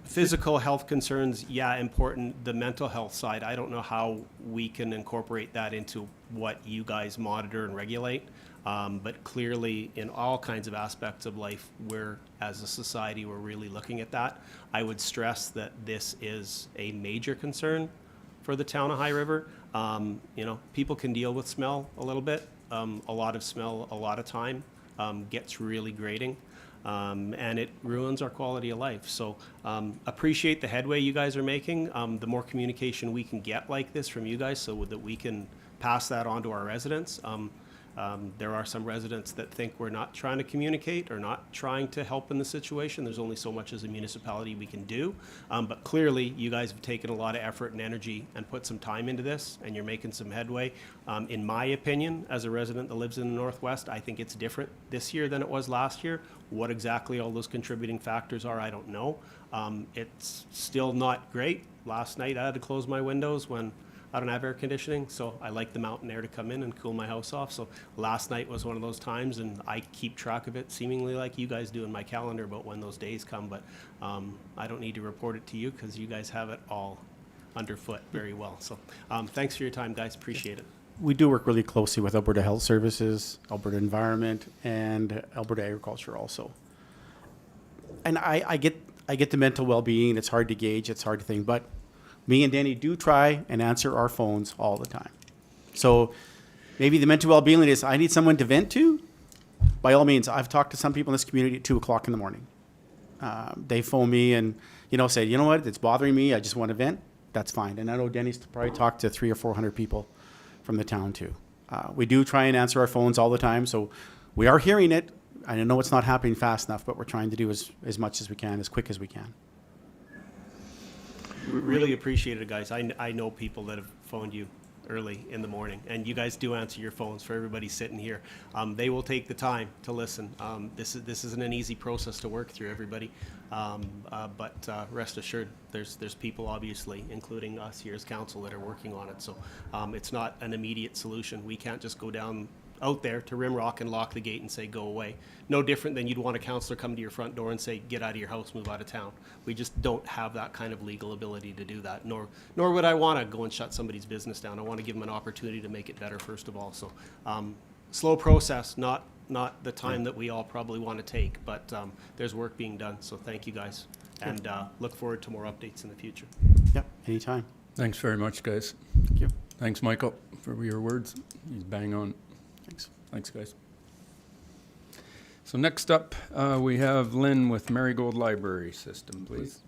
Physical health concerns, yeah, important. The mental health side, I don't know how we can incorporate that into what you guys monitor and regulate. But clearly, in all kinds of aspects of life, we're, as a society, we're really looking at that. I would stress that this is a major concern for the town of High River. You know, people can deal with smell a little bit. A lot of smell, a lot of time, gets really grating. And it ruins our quality of life. So appreciate the headway you guys are making. The more communication we can get like this from you guys so that we can pass that on to our residents. There are some residents that think we're not trying to communicate or not trying to help in the situation. There's only so much as a municipality we can do. But clearly, you guys have taken a lot of effort and energy and put some time into this, and you're making some headway. In my opinion, as a resident that lives in the Northwest, I think it's different this year than it was last year. What exactly all those contributing factors are, I don't know. It's still not great. Last night, I had to close my windows when I don't have air conditioning, so I like the mountain air to come in and cool my house off. So last night was one of those times, and I keep track of it seemingly like you guys do in my calendar about when those days come. But I don't need to report it to you because you guys have it all underfoot very well. So thanks for your time, guys. Appreciate it. We do work really closely with Alberta Health Services, Alberta Environment, and Alberta Agriculture also. And I get the mental well-being. It's hard to gauge. It's hard to think, but me and Danny do try and answer our phones all the time. So maybe the mental well-being is, I need someone to vent to. By all means, I've talked to some people in this community at 2 o'clock in the morning. They phone me and, say, you know what, it's bothering me. I just want to vent. That's fine. And I know Danny's probably talked to 300 or 400 people from the town too. We do try and answer our phones all the time. So we are hearing it. I know it's not happening fast enough, but we're trying to do as much as we can, as quick as we can. Really appreciate it, guys. I know people that have phoned you early in the morning, and you guys do answer your phones. For everybody sitting here, they will take the time to listen. This isn't an easy process to work through, everybody, but rest assured, there's people, obviously, including us here as council, that are working on it. So it's not an immediate solution. We can't just go down out there to Rimrock and lock the gate and say, go away. No different than you'd want a counselor come to your front door and say, get out of your house, move out of town. We just don't have that kind of legal ability to do that, nor would I want to go and shut somebody's business down. I want to give them an opportunity to make it better, first of all. So slow process, not the time that we all probably want to take, but there's work being done. So thank you, guys, and look forward to more updates in the future. Yep, anytime. Thanks very much, guys. Thank you. Thanks, Michael, for your words. He's bang on. Thanks. Thanks, guys. So next up, we have Lynn with Marigold Library System, please.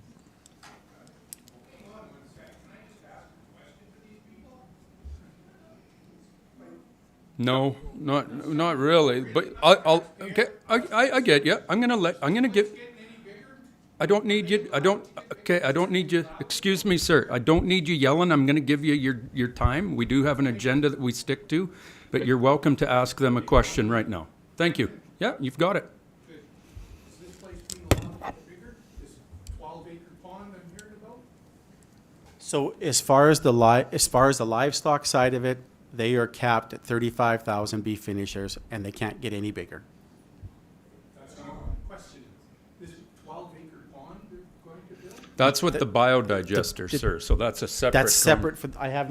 No, not really, but okay, I get you. I'm gonna give. I don't need you, excuse me, sir. I don't need you yelling. I'm gonna give you your time. We do have an agenda that we stick to, but you're welcome to ask them a question right now. Thank you. Yeah, you've got it. Is this place being allowed to get bigger? This 12-acre pond I'm hearing about? So as far as the livestock side of it, they are capped at 35,000 beef finishers, and they can't get any bigger. That's not my question. This 12-acre pond they're going to build? That's what the biodigester, sir. So that's a separate. That's separate. I have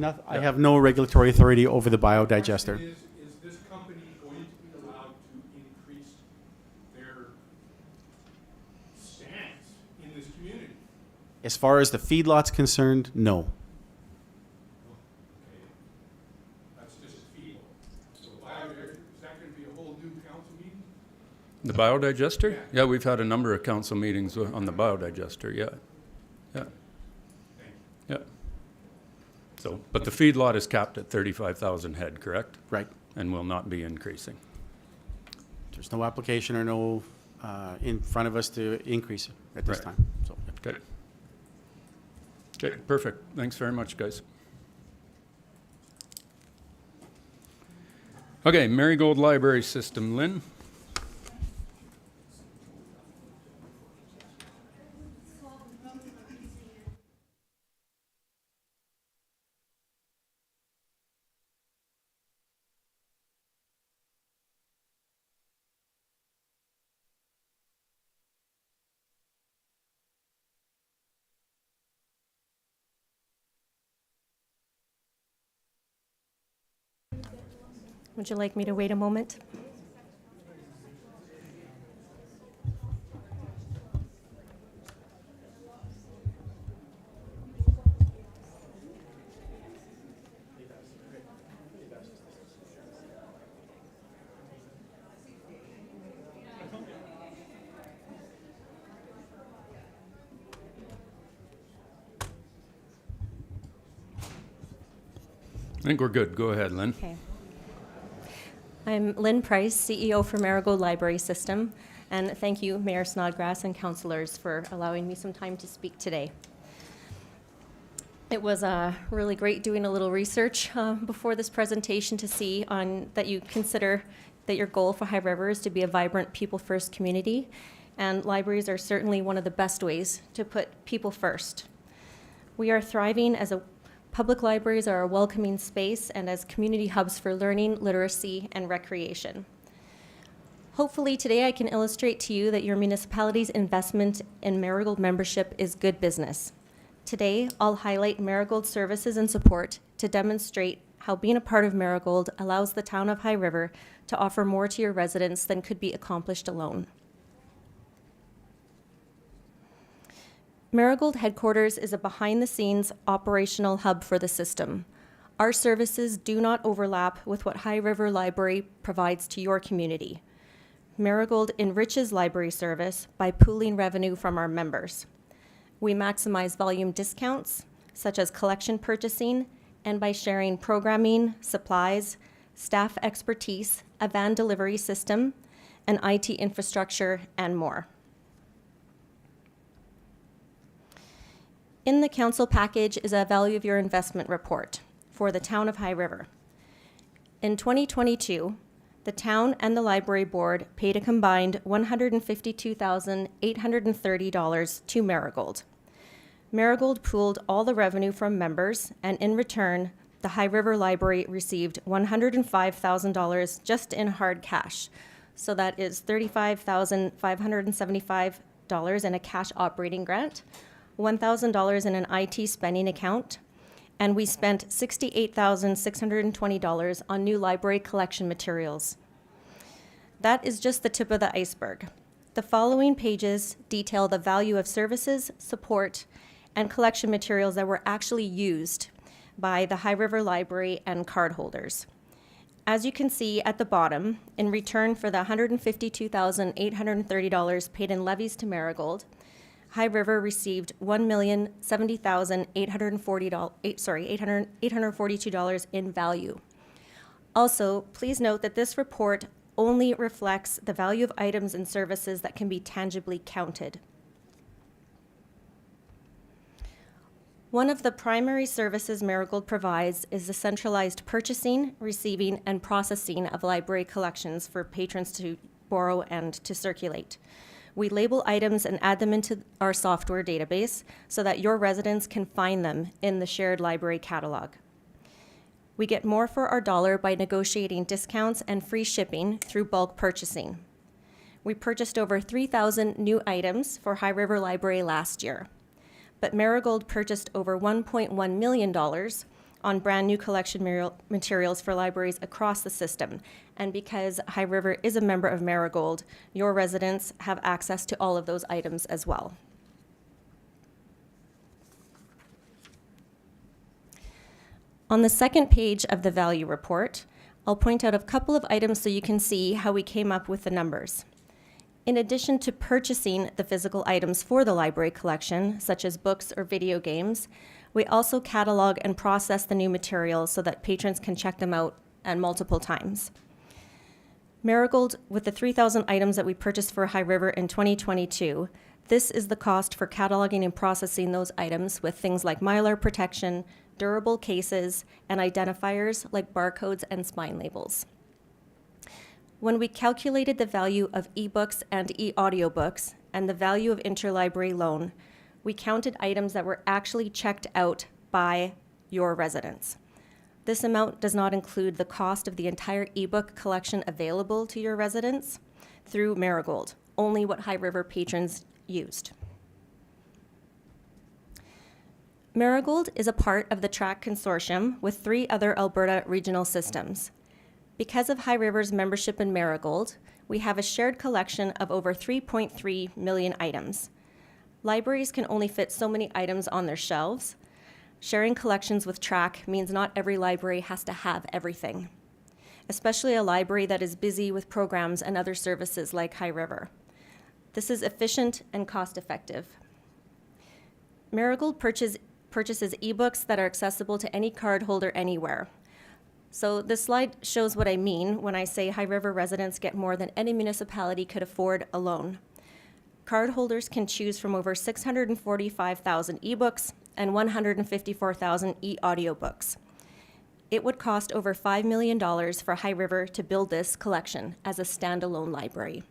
no regulatory authority over the biodigester. Is this company going to be allowed to increase their stance in this community? As far as the feedlot's concerned, no. Okay. That's just a field. So is that going to be a whole new council meeting? The biodigester? Yeah, we've had a number of council meetings on the biodigester. Yeah. Yeah. So, but the feedlot is capped at 35,000 head, correct? Right. And will not be increasing. There's no application or no in front of us to increase it at this Right. time. So, Okay. Okay, perfect. Thanks very much, guys. Okay, Marigold Library System, Lynn. Would you like me to wait a moment? I think we're good. Go ahead, Lynn. Okay. I'm Lynn Price, CEO for Marigold Library System, and thank you, Mayor Snodgrass and councillors, for allowing me some time to speak today. It was really great doing a little research before this presentation to see that you consider that your goal for High River is to be a vibrant, people-first community, and libraries are certainly one of the best ways to put people first. We are thriving as public libraries are a welcoming space and as community hubs for learning, literacy, and recreation. Hopefully today I can illustrate to you that your municipality's investment in Marigold membership is good business. Today, I'll highlight Marigold services and support to demonstrate how being a part of Marigold allows the town of High River to offer more to your residents than could be accomplished alone. Marigold headquarters is a behind-the-scenes operational hub for the system. Our services do not overlap with what High River Library provides to your community. Marigold enriches library service by pooling revenue from our members. We maximize volume discounts, such as collection purchasing, and by sharing programming, supplies, staff expertise, a van delivery system, and IT infrastructure, and more. In the council package is a value of your investment report for the town of High River. In 2022, the town and the library board paid a combined $152,830 to Marigold. Marigold pooled all the revenue from members, and in return, the High River Library received $105,000 just in hard cash. So that is $35,575 in a cash operating grant, $1,000 in an IT spending account, and we spent $68,620 on new library collection materials. That is just the tip of the iceberg. The following pages detail the value of services, support, and collection materials that were actually used by the High River Library and cardholders. As you can see at the bottom, in return for the $152,830 paid in levies to Marigold, High River received $1,070,842 in value. Also, please note that this report only reflects the value of items and services that can be tangibly counted. One of the primary services Marigold provides is the centralized purchasing, receiving, and processing of library collections for patrons to borrow and to circulate. We label items and add them into our software database so that your residents can find them in the shared library catalog. We get more for our dollar by negotiating discounts and free shipping through bulk purchasing. We purchased over 3,000 new items for High River Library last year, but Marigold purchased over $1.1 million on brand new collection materials for libraries across the system. And because High River is a member of Marigold, your residents have access to all of those items as well. On the second page of the value report, I'll point out a couple of items so you can see how we came up with the numbers. In addition to purchasing the physical items for the library collection, such as books or video games, we also catalog and process the new materials so that patrons can check them out and multiple times. Marigold, with the 3,000 items that we purchased for High River in 2022, this is the cost for cataloging and processing those items with things like Mylar protection, durable cases, and identifiers like barcodes and spine labels. When we calculated the value of ebooks and e-audiobooks and the value of interlibrary loan, we counted items that were actually checked out by your residents. This amount does not include the cost of the entire ebook collection available to your residents through Marigold, only what High River patrons used. Marigold is a part of the TRAC consortium with 3 other Alberta regional systems. Because of High River's membership in Marigold, we have a shared collection of over 3.3 million items. Libraries can only fit so many items on their shelves. Sharing collections with TRAC means not every library has to have everything, especially a library that is busy with programs and other services like High River. This is efficient and cost-effective. Marigold purchases ebooks that are accessible to any cardholder anywhere. So this slide shows what I mean when I say High River residents get more than any municipality could afford alone. Cardholders can choose from over 645,000 ebooks and 154,000 e-audiobooks. It would cost over $5 million for High River to build this collection as a standalone library.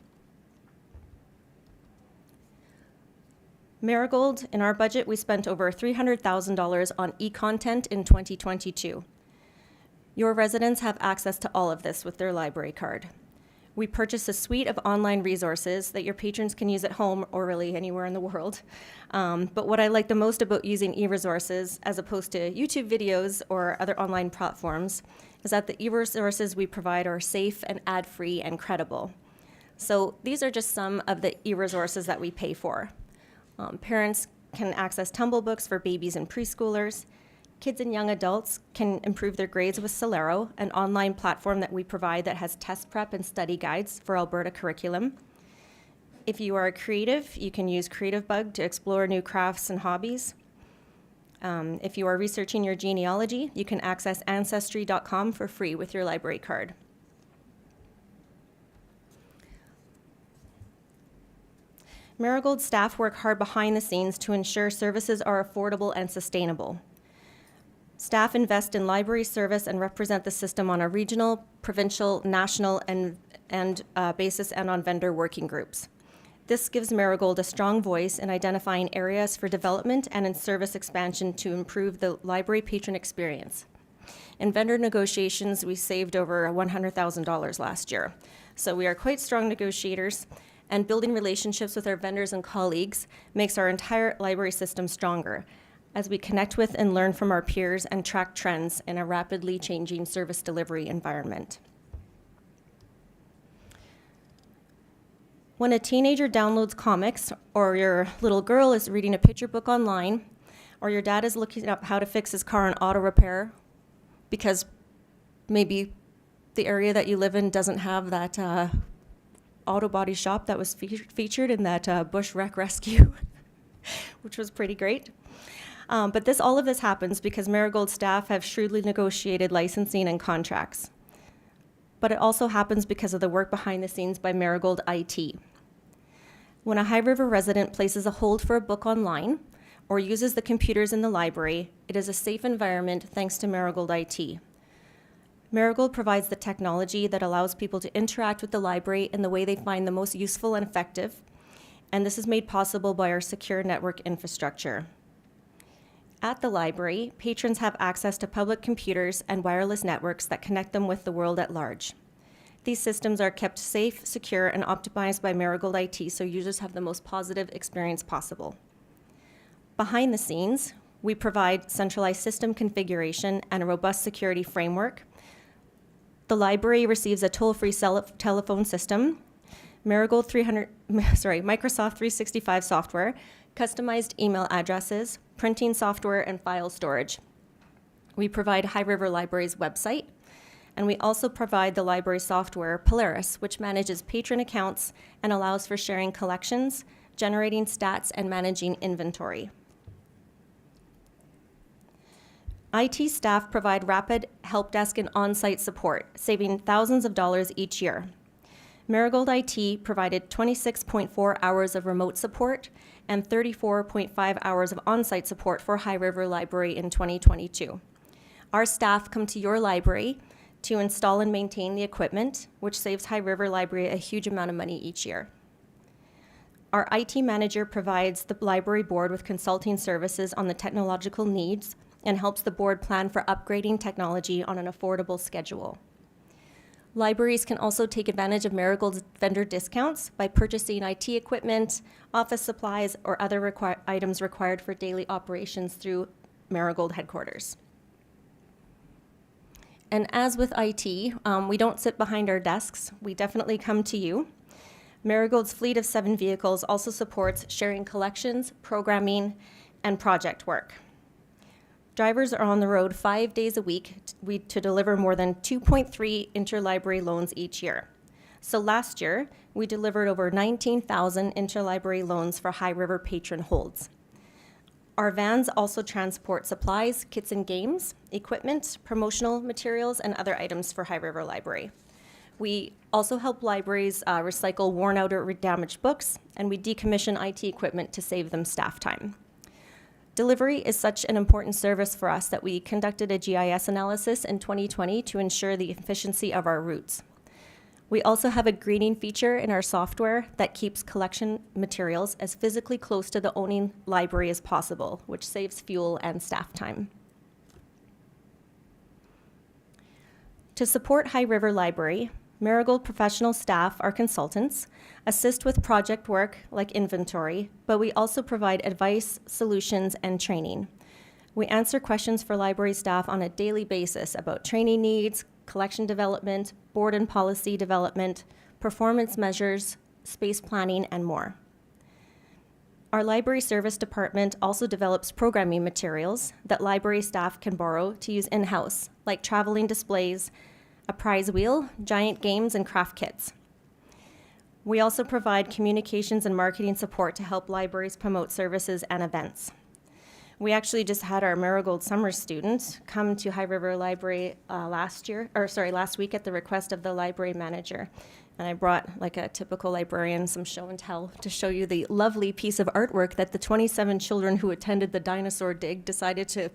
Marigold, in our budget, we spent over $300,000 on e-content in 2022. Your residents have access to all of this with their library card. We purchase a suite of online resources that your patrons can use at home or really anywhere in the world. But what I like the most about using e-resources as opposed to YouTube videos or other online platforms is that the e-resources we provide are safe and ad-free and credible. So these are just some of the e-resources that we pay for. Parents can access Tumble books for babies and preschoolers. Kids and young adults can improve their grades with Celero, an online platform that we provide that has test prep and study guides for Alberta curriculum. If you are a creative, you can use CreativeBug to explore new crafts and hobbies. If you are researching your genealogy, you can access Ancestry.com for free with your library card. Marigold staff work hard behind the scenes to ensure services are affordable and sustainable. Staff invest in library service and represent the system on a regional, provincial, national, and basis and on vendor working groups. This gives Marigold a strong voice in identifying areas for development and in service expansion to improve the library patron experience. In vendor negotiations, we saved over $100,000 last year. So we are quite strong negotiators, and building relationships with our vendors and colleagues makes our entire library system stronger as we connect with and learn from our peers and track trends in a rapidly changing service delivery environment. When a teenager downloads comics, or your little girl is reading a picture book online, or your dad is looking up how to fix his car in auto repair because maybe the area that you live in doesn't have that auto body shop that was featured in that Bush Wreck Rescue, which was pretty great. But all of this happens because Marigold staff have shrewdly negotiated licensing and contracts. But it also happens because of the work behind the scenes by Marigold IT. When a High River resident places a hold for a book online or uses the computers in the library, it is a safe environment thanks to Marigold IT. Marigold provides the technology that allows people to interact with the library in the way they find the most useful and effective, and this is made possible by our secure network infrastructure. At the library, patrons have access to public computers and wireless networks that connect them with the world at large. These systems are kept safe, secure, and optimized by Marigold IT so users have the most positive experience possible. Behind the scenes, we provide centralized system configuration and a robust security framework. The library receives a toll-free telephone system, Microsoft 365 software, customized email addresses, printing software, and file storage. We provide High River Library's website, and we also provide the library software Polaris, which manages patron accounts and allows for sharing collections, generating stats, and managing inventory. IT staff provide rapid help desk and on-site support, saving thousands of dollars each year. Marigold IT provided 26.4 hours of remote support and 34.5 hours of on-site support for High River Library in 2022. Our staff come to your library to install and maintain the equipment, which saves High River Library a huge amount of money each year. Our IT manager provides the library board with consulting services on the technological needs and helps the board plan for upgrading technology on an affordable schedule. Libraries can also take advantage of Marigold's vendor discounts by purchasing IT equipment, office supplies, or other items required for daily operations through Marigold headquarters. And as with IT, we don't sit behind our desks. We definitely come to you. Marigold's fleet of 7 vehicles also supports sharing collections, programming, and project work. Drivers are on the road 5 days a week to deliver more than 2.3 interlibrary loans each year. So last year, we delivered over 19,000 interlibrary loans for High River patron holds. Our vans also transport supplies, kits and games, equipment, promotional materials, and other items for High River Library. We also help libraries recycle worn out or damaged books, and we decommission IT equipment to save them staff time. Delivery is such an important service for us that we conducted a GIS analysis in 2020 to ensure the efficiency of our routes. We also have a greening feature in our software that keeps collection materials as physically close to the owning library as possible, which saves fuel and staff time. To support High River Library, Marigold professional staff, our consultants, assist with project work like inventory, but we also provide advice, solutions, and training. We answer questions for library staff on a daily basis about training needs, collection development, board and policy development, performance measures, space planning, and more. Our library service department also develops programming materials that library staff can borrow to use in-house, like traveling displays, a prize wheel, giant games, and craft kits. We also provide communications and marketing support to help libraries promote services and events. We actually just had our Marigold summer student come to High River Library last week at the request of the library manager. And I brought, like a typical librarian, some show and tell to show you the lovely piece of artwork that the 27 children who attended the dinosaur dig decided to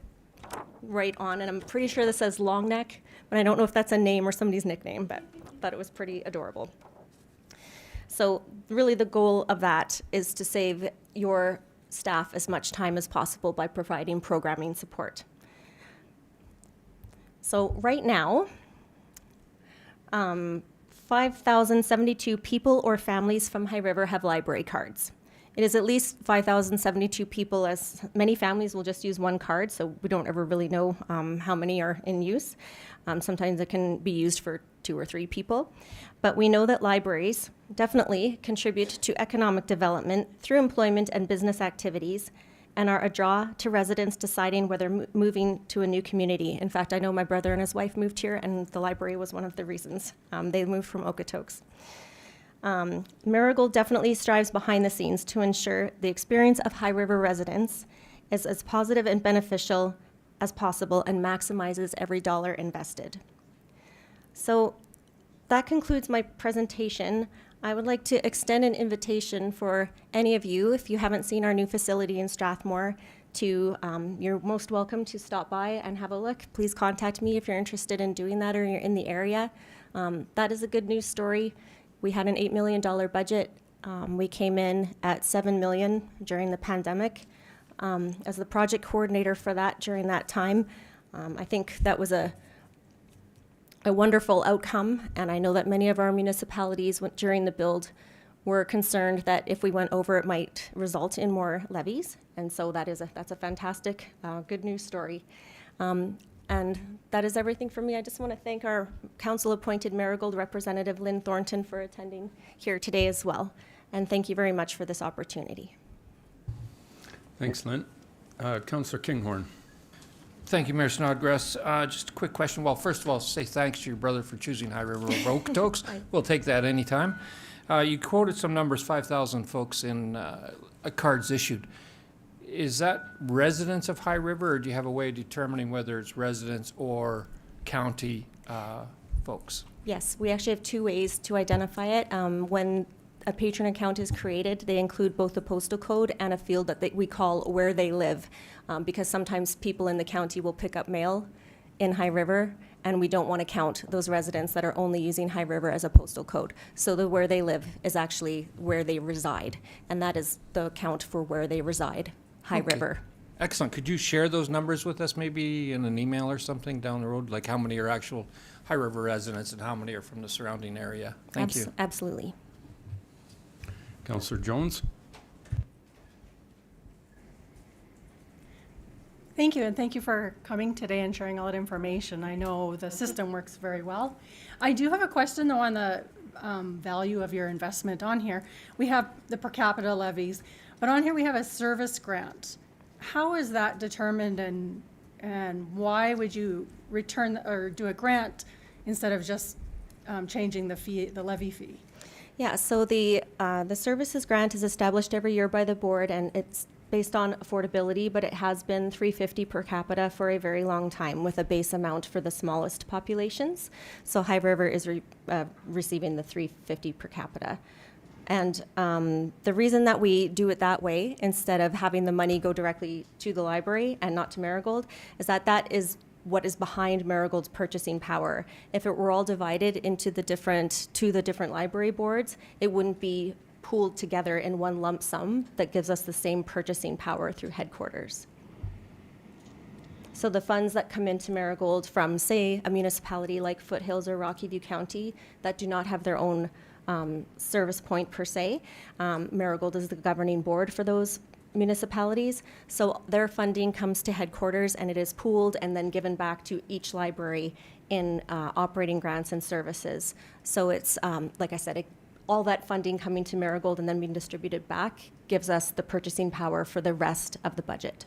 write on. And I'm pretty sure this says long neck, but I don't know if that's a name or somebody's nickname, but I thought it was pretty adorable. So really the goal of that is to save your staff as much time as possible by providing programming support. So right now, 5,072 people or families from High River have library cards. It is at least 5,072 people, as many families will just use one card, so we don't ever really know how many are in use. Sometimes it can be used for 2 or 3 people. But we know that libraries definitely contribute to economic development through employment and business activities and are a draw to residents deciding whether moving to a new community. In fact, I know my brother and his wife moved here, and the library was one of the reasons. They moved from Okotoks. Marigold definitely strives behind the scenes to ensure the experience of High River residents is as positive and beneficial as possible and maximizes every dollar invested. So that concludes my presentation. I would like to extend an invitation for any of you, if you haven't seen our new facility in Strathmore, you're most welcome to stop by and have a look. Please contact me if you're interested in doing that or you're in the area. That is a good news story. We had an $8 million budget. We came in at $7 million during the pandemic. As the project coordinator for that during that time, I think that was a wonderful outcome, and I know that many of our municipalities during the build were concerned that if we went over, it might result in more levies, and so that's a fantastic, good news story. And that is everything for me. I just want to thank our council-appointed Marigold representative, Lynn Thornton, for attending here today as well, and thank you very much for this opportunity. Thanks, Lynn. Councillor Kinghorn. Thank you, Mayor Snodgrass. Just a quick question. Well, first of all, say thanks to your brother for choosing High River over Okotoks. We'll take that anytime. You quoted some numbers, 5,000 folks in cards issued. Is that residents of High River, or do you have a way of determining whether it's residents or county folks? Yes, we actually have 2 ways to identify it. When a patron account is created, they include both the postal code and a field that we call where they live, because sometimes people in the county will pick up mail in High River, and we don't want to count those residents that are only using High River as a postal code. So the where they live is actually where they reside, and that is the count for where they reside, High River. Excellent. Could you share those numbers with us maybe in an email or something down the road, like how many are actual High River residents and how many are from the surrounding area? Thank you. Absolutely. Councillor Jones. Thank you, and thank you for coming today and sharing all that information. I know the system works very well. I do have a question, though, on the value of your investment on here. We have the per capita levies, but on here we have a service grant. How is that determined, and why would you return or do a grant instead of just changing the fee, the levy fee? Yeah, so the services grant is established every year by the board, and it's based on affordability, but it has been $350 per capita for a very long time, with a base amount for the smallest populations. So High River is receiving the $350 per capita. And the reason that we do it that way, instead of having the money go directly to the library and not to Marigold, is that is what is behind Marigold's purchasing power. If it were all divided into the different library boards, it wouldn't be pooled together in one lump sum that gives us the same purchasing power through headquarters. So the funds that come into Marigold from, say, a municipality like Foothills or Rocky View County that do not have their own service point per se, Marigold is the governing board for those municipalities. So their funding comes to headquarters, and it is pooled and then given back to each library in operating grants and services. So it's, like I said, all that funding coming to Marigold and then being distributed back gives us the purchasing power for the rest of the budget.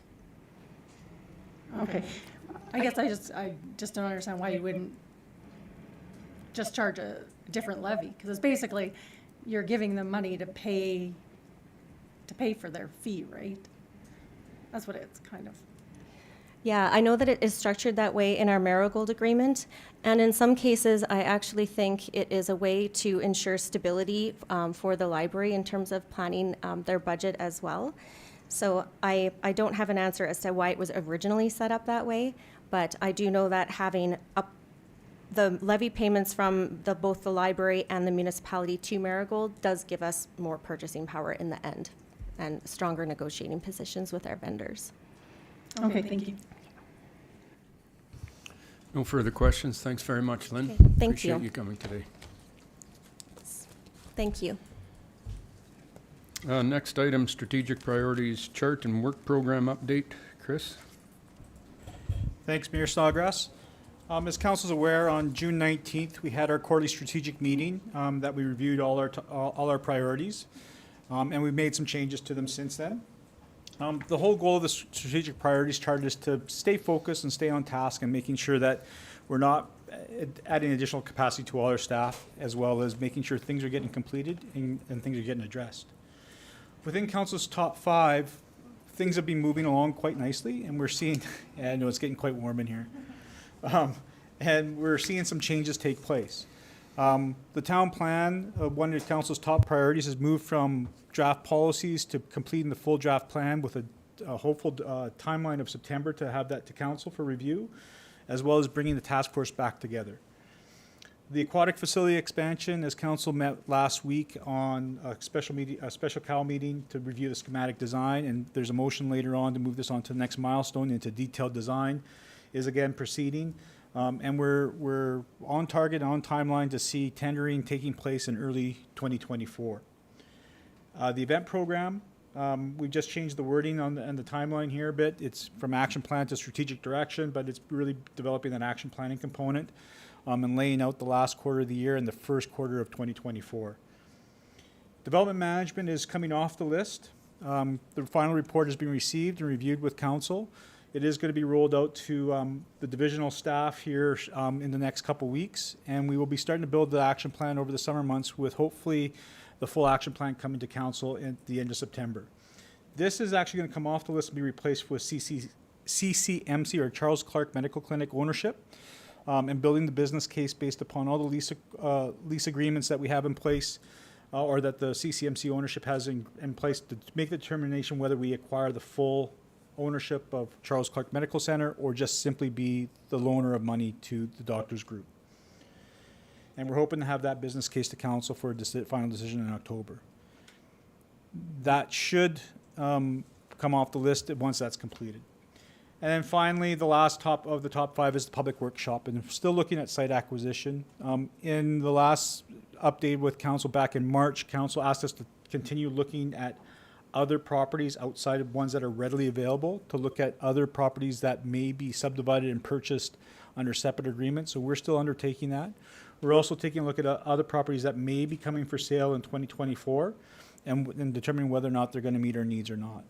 Okay. I guess I just don't understand why you wouldn't just charge a different levy, because it's basically you're giving them money to pay for their fee, right? That's what it's kind of. Yeah, I know that it is structured that way in our Marigold agreement, and in some cases, I actually think it is a way to ensure stability for the library in terms of planning their budget as well. So I don't have an answer as to why it was originally set up that way, but I do know that having the levy payments from both the library and the municipality to Marigold does give us more purchasing power in the end and stronger negotiating positions with our vendors. Okay, thank you. No further questions. Thanks very much, Lynn. Okay, thank you. Appreciate you coming today. Thank you. Next item, strategic priorities chart and work program update. Chris? Thanks, Mayor Snodgrass. As Council's aware, on June 19th, we had our quarterly strategic meeting that we reviewed all our priorities, and we've made some changes to them since then. The whole goal of the strategic priorities chart is to stay focused and stay on task and making sure that we're not adding additional capacity to all our staff, as well as making sure things are getting completed and things are getting addressed. Within Council's top 5, things have been moving along quite nicely, and we're seeing, I know it's getting quite warm in here, and we're seeing some changes take place. The town plan, one of Council's top priorities, has moved from draft policies to completing the full draft plan with a hopeful timeline of September to have that to Council for review, as well as bringing the task force back together. The aquatic facility expansion, as Council met last week on a special Cal meeting to review the schematic design, and there's a motion later on to move this on to the next milestone into detailed design, is again proceeding. And we're on target, on timeline to see tendering taking place in early 2024. The event program, we've just changed the wording on the timeline here a bit. It's from action plan to strategic direction, but it's really developing that action planning component and laying out the last quarter of the year and the first quarter of 2024. Development management is coming off the list. The final report has been received and reviewed with Council. It is going to be rolled out to the divisional staff here in the next couple weeks, and we will be starting to build the action plan over the summer months, with hopefully the full action plan coming to Council at the end of September. This is actually going to come off the list and be replaced with CCMC, or Charles Clark Medical Clinic ownership, and building the business case based upon all the lease agreements that we have in place, or that the CCMC ownership has in place, to make the determination whether we acquire the full ownership of Charles Clark Medical Center or just simply be the loaner of money to the doctors group. And we're hoping to have that business case to Council for a final decision in October. That should come off the list once that's completed. And then finally, the last top of the top 5 is the public workshop, and still looking at site acquisition. In the last update with Council back in March, Council asked us to continue looking at other properties outside of ones that are readily available, to look at other properties that may be subdivided and purchased under separate agreements. So we're still undertaking that. We're also taking a look at other properties that may be coming for sale in 2024 and determining whether or not they're going to meet our needs or not.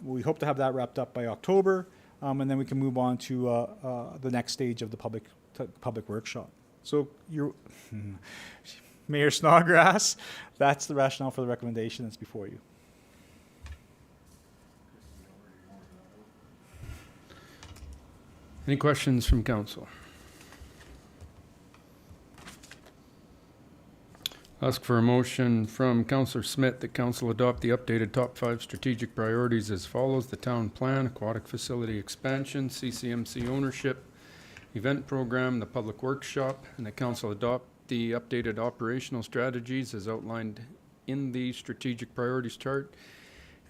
We hope to have that wrapped up by October, and then we can move on to the next stage of the public workshop. So Mayor Snodgrass, that's the rationale for the recommendation that's before you. Any questions from council? Ask for a motion from Councillor Smith that council adopt the updated top 5 strategic priorities as follows: the town plan, aquatic facility expansion, CCMC ownership, event program, the public workshop, and the council adopt the updated operational strategies as outlined in the strategic priorities chart,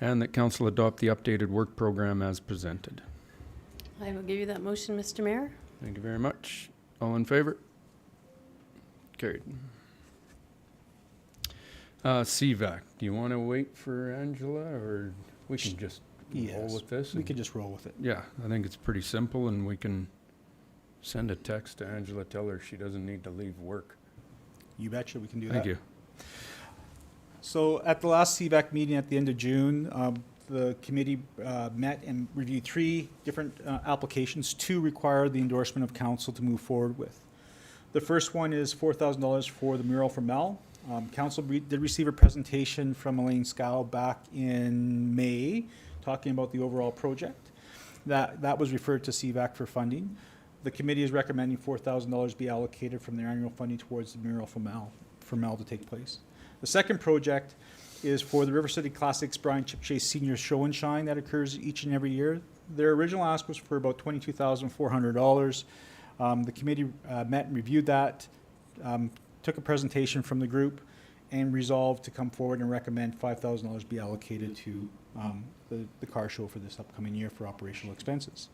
and that council adopt the updated work program as presented. I will give you that motion, Mr. Mayor. Thank you very much. All in favor? Carried. CVAC, do you want to wait for Angela, or we can just roll Yes, with this? we and- could just roll with it. Yeah, I think it's pretty simple, and we can send a text to Angela, tell her she doesn't need to leave work. You betcha, we can do that. Thank you. So at the last CVAC meeting at the end of June, the committee met and reviewed 3 different applications. 2 require the endorsement of council to move forward with. The first one is $4,000 for the mural for Mel. Council did receive a presentation from Elaine Scow back in May, talking about the overall project. That was referred to CVAC for funding. The committee is recommending $4,000 be allocated from their annual funding towards the mural for Mel to take place. The second project is for the River City Classics Brian Chip Chase Senior Show and Shine that occurs each and every year. Their original ask was for about $22,400. The committee met and reviewed that, took a presentation from the group, and resolved to come forward and recommend $5,000 be allocated to the car show for this upcoming year for operational expenses.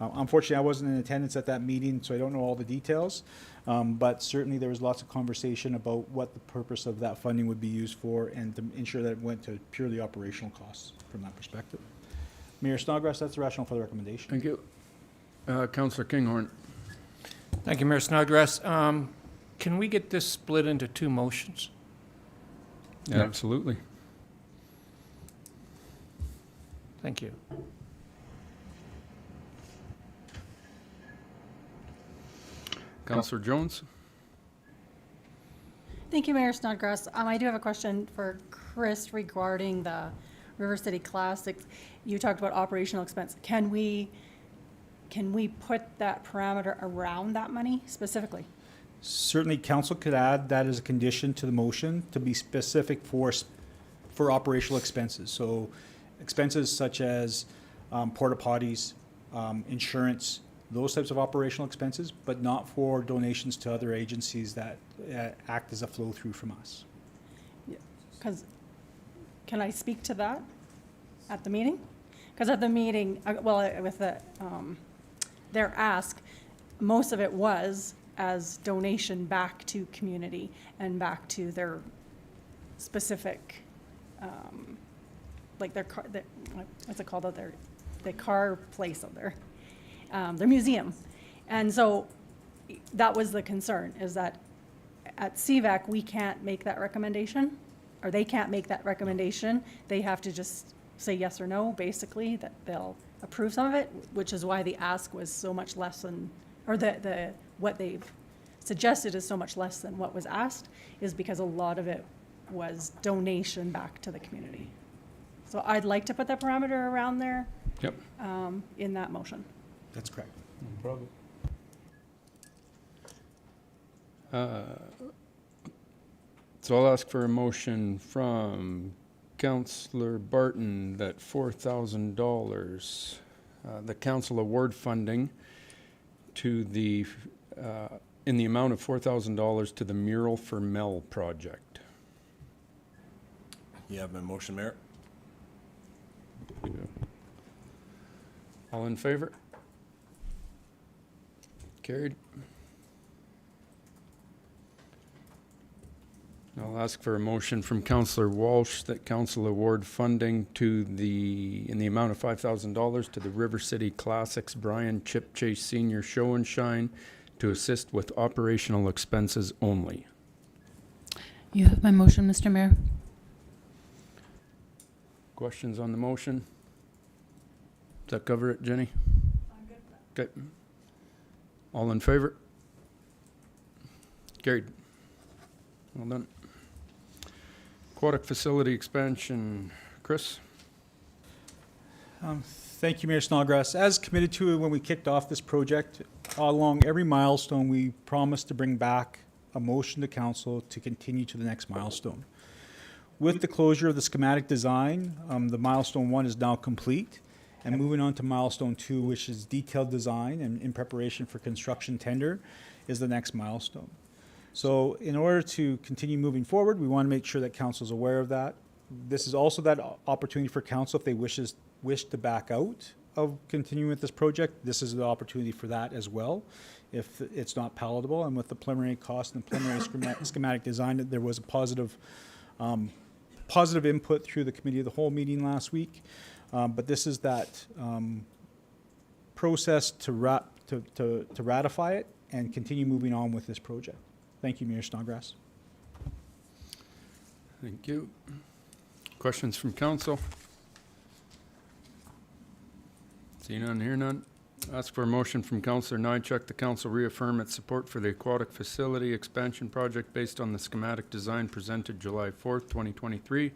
Unfortunately, I wasn't in attendance at that meeting, so I don't know all the details, but certainly there was lots of conversation about what the purpose of that funding would be used for, and to ensure that it went to purely operational costs from that perspective. Mayor Snodgrass, that's the rationale for the recommendation. Thank you. Councillor Kinghorn. Thank you, Mayor Snodgrass. Can we get this split into 2 motions? Yeah, absolutely. Thank you. Councillor Jones. Thank you, Mayor Snodgrass. I do have a question for Chris regarding the River City Classics. You talked about operational expense. Can we put that parameter around that money specifically? Certainly, council could add that as a condition to the motion to be specific for operational expenses. So expenses such as porta potties, insurance, those types of operational expenses, but not for donations to other agencies that act as a flow through from us. Because, can I speak to that at the meeting? Because at the meeting, with their ask, most of it was as donation back to community and back to their specific, like their car, what's it called out there? The car place out there, their museum. And so that was the concern, is that at CVAC, we can't make that recommendation, or they can't make that recommendation. They have to just say yes or no, basically, that they'll approve some of it, which is why the ask was so much less than, or what they've suggested is so much less than what was asked, is because a lot of it was donation back to the community. So I'd like to put that parameter around there. Yep. In that motion. That's correct. No problem. So I'll ask for a motion from Councillor Barton that $4,000, the council award funding to the, in the amount of $4,000 to the Mural for Mel project. You have my motion, Mayor? All in favor? Carried. I'll ask for a motion from Councillor Walsh that council award funding in the amount of $5,000 to the River City Classics Brian Chip Chase Senior Show and Shine to assist with operational expenses only. You have my motion, Mr. Mayor. Questions on the motion? Does that cover it, Jenny? I'm good. Okay. All in favor? Carried. Well done. Aquatic facility expansion, Chris? Thank you, Mayor Snodgrass. As committed to when we kicked off this project, along every milestone, we promised to bring back a motion to council to continue to the next milestone. With the closure of the schematic design, the milestone 1 is now complete, and moving on to milestone 2, which is detailed design and in preparation for construction tender, is the next milestone. So in order to continue moving forward, we want to make sure that council is aware of that. This is also that opportunity for council, if they wish to back out of continuing with this project, this is the opportunity for that as well, if it's not palatable. And with the preliminary cost and the preliminary schematic design, there was a positive input through the committee of the whole meeting last week. But this is that process to ratify it and continue moving on with this project. Thank you, Mayor Snodgrass. Thank you. Questions from council? See none, hear none. Ask for a motion from Councillor Nychuk. The council reaffirm its support for the aquatic facility expansion project based on the schematic design presented July 4th, 2023,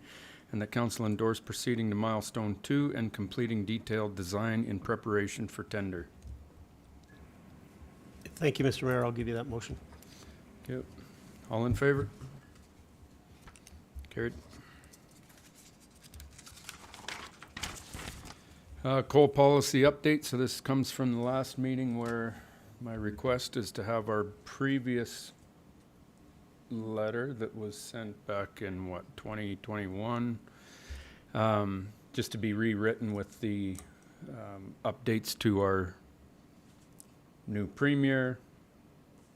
and that council endorse proceeding to milestone 2 and completing detailed design in preparation for tender. Thank you, Mr. Mayor. I'll give you that motion. Yep. All in favor? Carried. Coal policy update. So this comes from the last meeting where my request is to have our previous letter that was sent back in 2021, just to be rewritten with the updates to our new premier,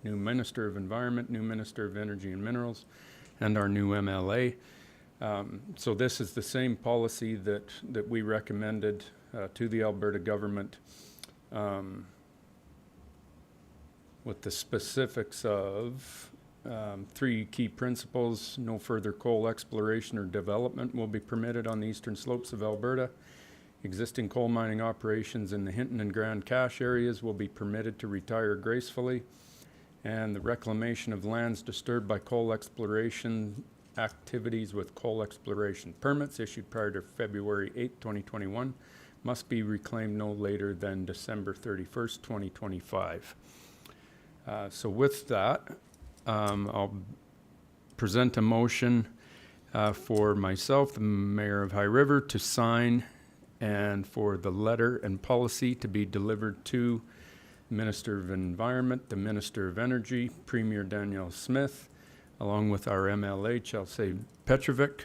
new Minister of Environment, new Minister of Energy and Minerals, and our new MLA. So this is the same policy that we recommended to the Alberta government, with the specifics of 3 key principles. No further coal exploration or development will be permitted on the eastern slopes of Alberta. Existing coal mining operations in the Hinton and Grand Cache areas will be permitted to retire gracefully. And the reclamation of lands disturbed by coal exploration activities with coal exploration permits issued prior to February 8, 2021 must be reclaimed no later than December 31st, 2025. So with that, I'll present a motion for myself, the Mayor of High River, to sign and for the letter and policy to be delivered to Minister of Environment, the Minister of Energy, Premier Danielle Smith, along with our MLA, Chelsea Petrovic,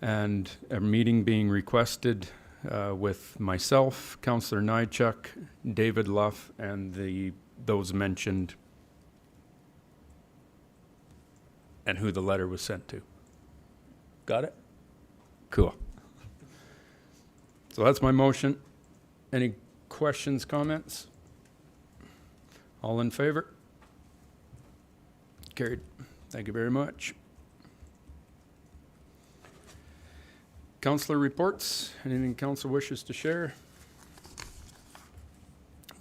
and a meeting being requested with myself, Councillor Nychuk, David Luff, and those mentioned and who the letter was sent to. Got it? Cool. So that's my motion. Any questions, comments? All in favor? Carried. Thank you very much. Councillor reports. Anything council wishes to share?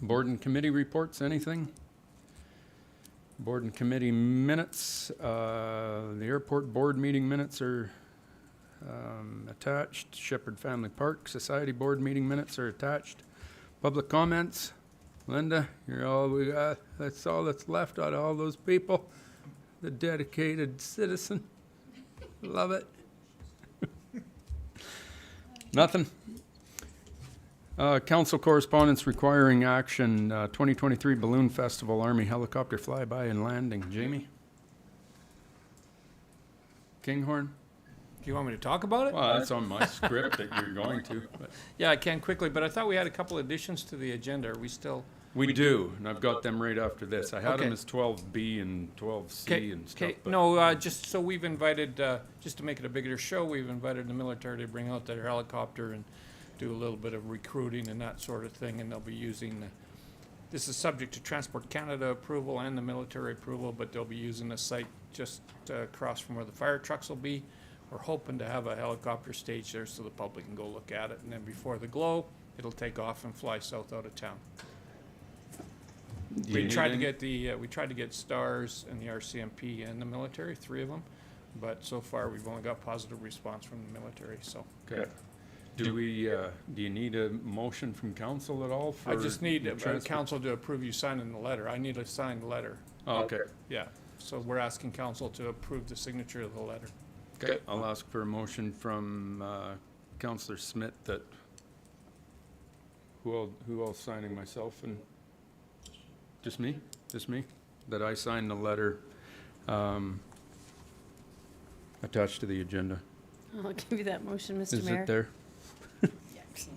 Board and committee reports, anything? Board and committee minutes. The airport board meeting minutes are attached. Shepherd Family Park Society board meeting minutes are attached. Public comments. Linda, you're all we got. That's all that's left out of all those people. The dedicated citizen. Love it. Nothing. Council correspondence requiring action. 2023 Balloon Festival Army helicopter flyby and landing. Jamie? Kinghorn? Do you want me to talk about it? Well, that's on my script that you're going to. But. Yeah, I can quickly, but I thought we had a couple additions to the agenda. Are we still We do, and I've got them right after this. I had them Okay. as 12B and 12C and stuff. Okay, but- no, just so we've invited, just to make it a bigger show, we've invited the military to bring out their helicopter and do a little bit of recruiting and that sort of thing, and they'll be using, this is subject to Transport Canada approval and the military approval, but they'll be using the site just across from where the fire trucks will be. We're hoping to have a helicopter stage there so the public can go look at it, and then before the glow, it'll take off and fly south out of town. Do you We need tried to any- get we tried to get STARS and the RCMP and the military, 3 of them, but so far we've only got positive response from the military, so. Okay. Do you need a motion from council at all for? I just need the transport- council to approve you signing the letter. I need a signed letter. Oh, okay. Yeah, so we're asking council to approve the signature of the letter. Okay, I'll ask for a motion from Councillor Smith that, who else signing, myself and, just me? Just me? That I sign the letter attached to the agenda. I'll give you that motion, Mr. Is Mayor. it there?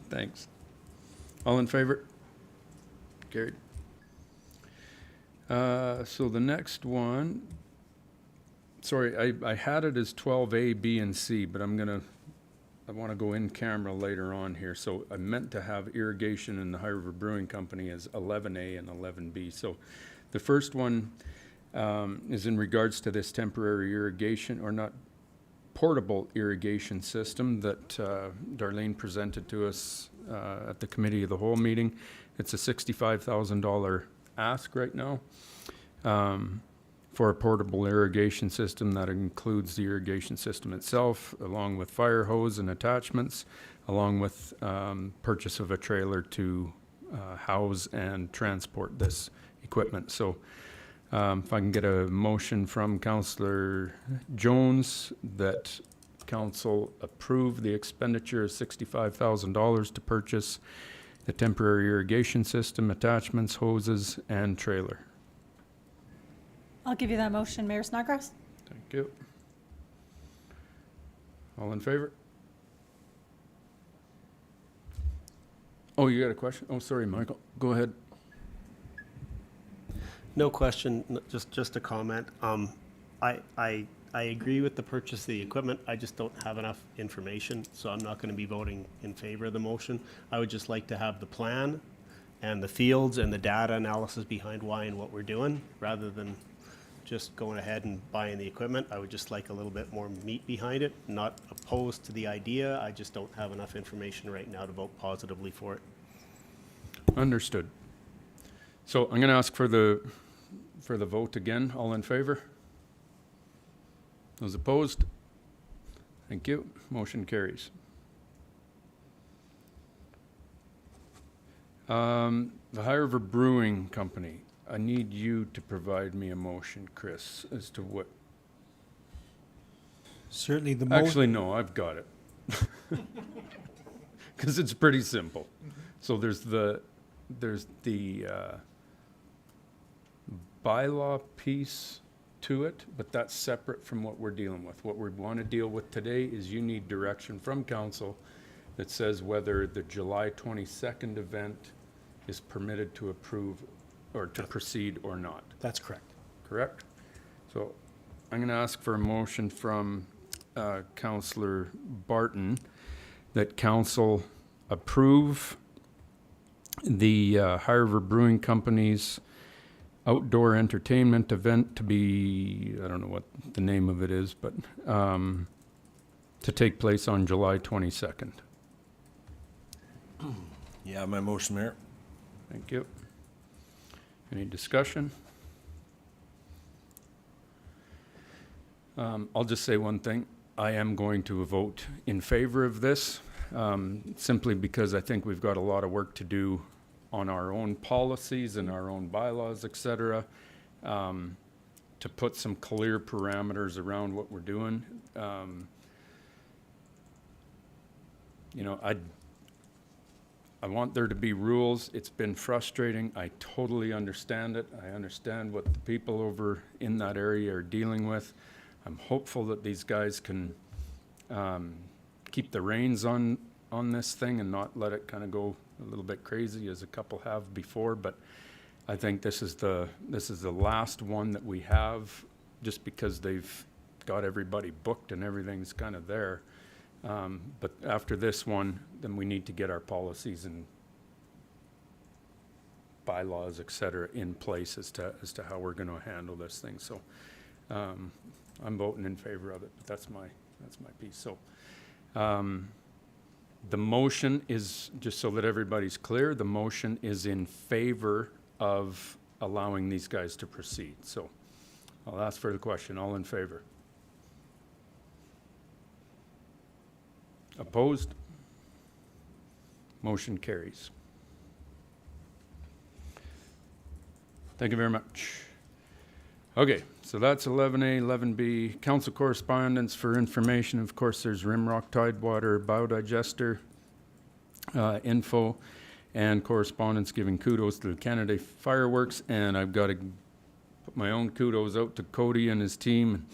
Thanks. All in favor? Carried. So the next one, sorry, I had it as 12A, B, and C, but I want to go in camera later on here. So I meant to have irrigation in the High River Brewing Company as 11A and 11B. So the first one is in regards to this temporary irrigation, or not, portable irrigation system that Darlene presented to us at the Committee of the Whole meeting. It's a $65,000 ask right now for a portable irrigation system that includes the irrigation system itself, along with fire hose and attachments, along with purchase of a trailer to house and transport this equipment. So if I can get a motion from Councillor Jones that council approve the expenditure of $65,000 to purchase the temporary irrigation system, attachments, hoses, and trailer. I'll give you that motion, Mayor Snodgrass. Thank you. All in favor? Oh, you got a question? Oh, sorry, Michael. Go ahead. No question, just a comment. I agree with the purchase of the equipment. I just don't have enough information, so I'm not going to be voting in favor of the motion. I would just like to have the plan and the fields and the data analysis behind why and what we're doing, rather than just going ahead and buying the equipment. I would just like a little bit more meat behind it. Not opposed to the idea. I just don't have enough information right now to vote positively for it. Understood. So I'm going to ask for the vote again. All in favor? Those opposed? Thank you. Motion carries. The High River Brewing Company. I need you to provide me a motion, Chris, as to what. Certainly the Actually, no, I've got it. Because it's pretty simple. So there's the bylaw piece to it, but that's separate from what we're dealing with. What we want to deal with today is you need direction from council that says whether the July 22nd event is permitted to approve or to proceed or not. That's correct. Correct? So I'm going to ask for a motion from Councillor Barton that council approve the High River Brewing Company's outdoor entertainment event to be, I don't know what the name of it is, but to take place on July 22nd. Yeah, my motion, Mayor. Thank you. Any discussion? I'll just say one thing. I am going to vote in favor of this, simply because I think we've got a lot of work to do on our own policies and our own bylaws, et cetera, to put some clear parameters around what we're doing. You know, I want there to be rules. It's been frustrating. I totally understand it. I understand what the people over in that area are dealing with. I'm hopeful that these guys can keep the reins on on this thing and not let it kind of go a little bit crazy as a couple have before, but I think this is the last one that we have, just because they've got everybody booked and everything's kind of there. But after this one, then we need to get our policies and bylaws, et cetera, in place as to how we're going to handle this thing. So I'm voting in favor of it, but that's my piece. So the motion is, just so that everybody's clear, the motion is in favor of allowing these guys to proceed. So I'll ask for the question. All in favor? Opposed? Motion carries. Thank you very much. Okay, so that's 11A, 11B. Council correspondence for information. Of course, there's Rimrock Tidewater Biodigester info and correspondence giving kudos to the Canada Fireworks. And I've got to put my own kudos out to Cody and his team,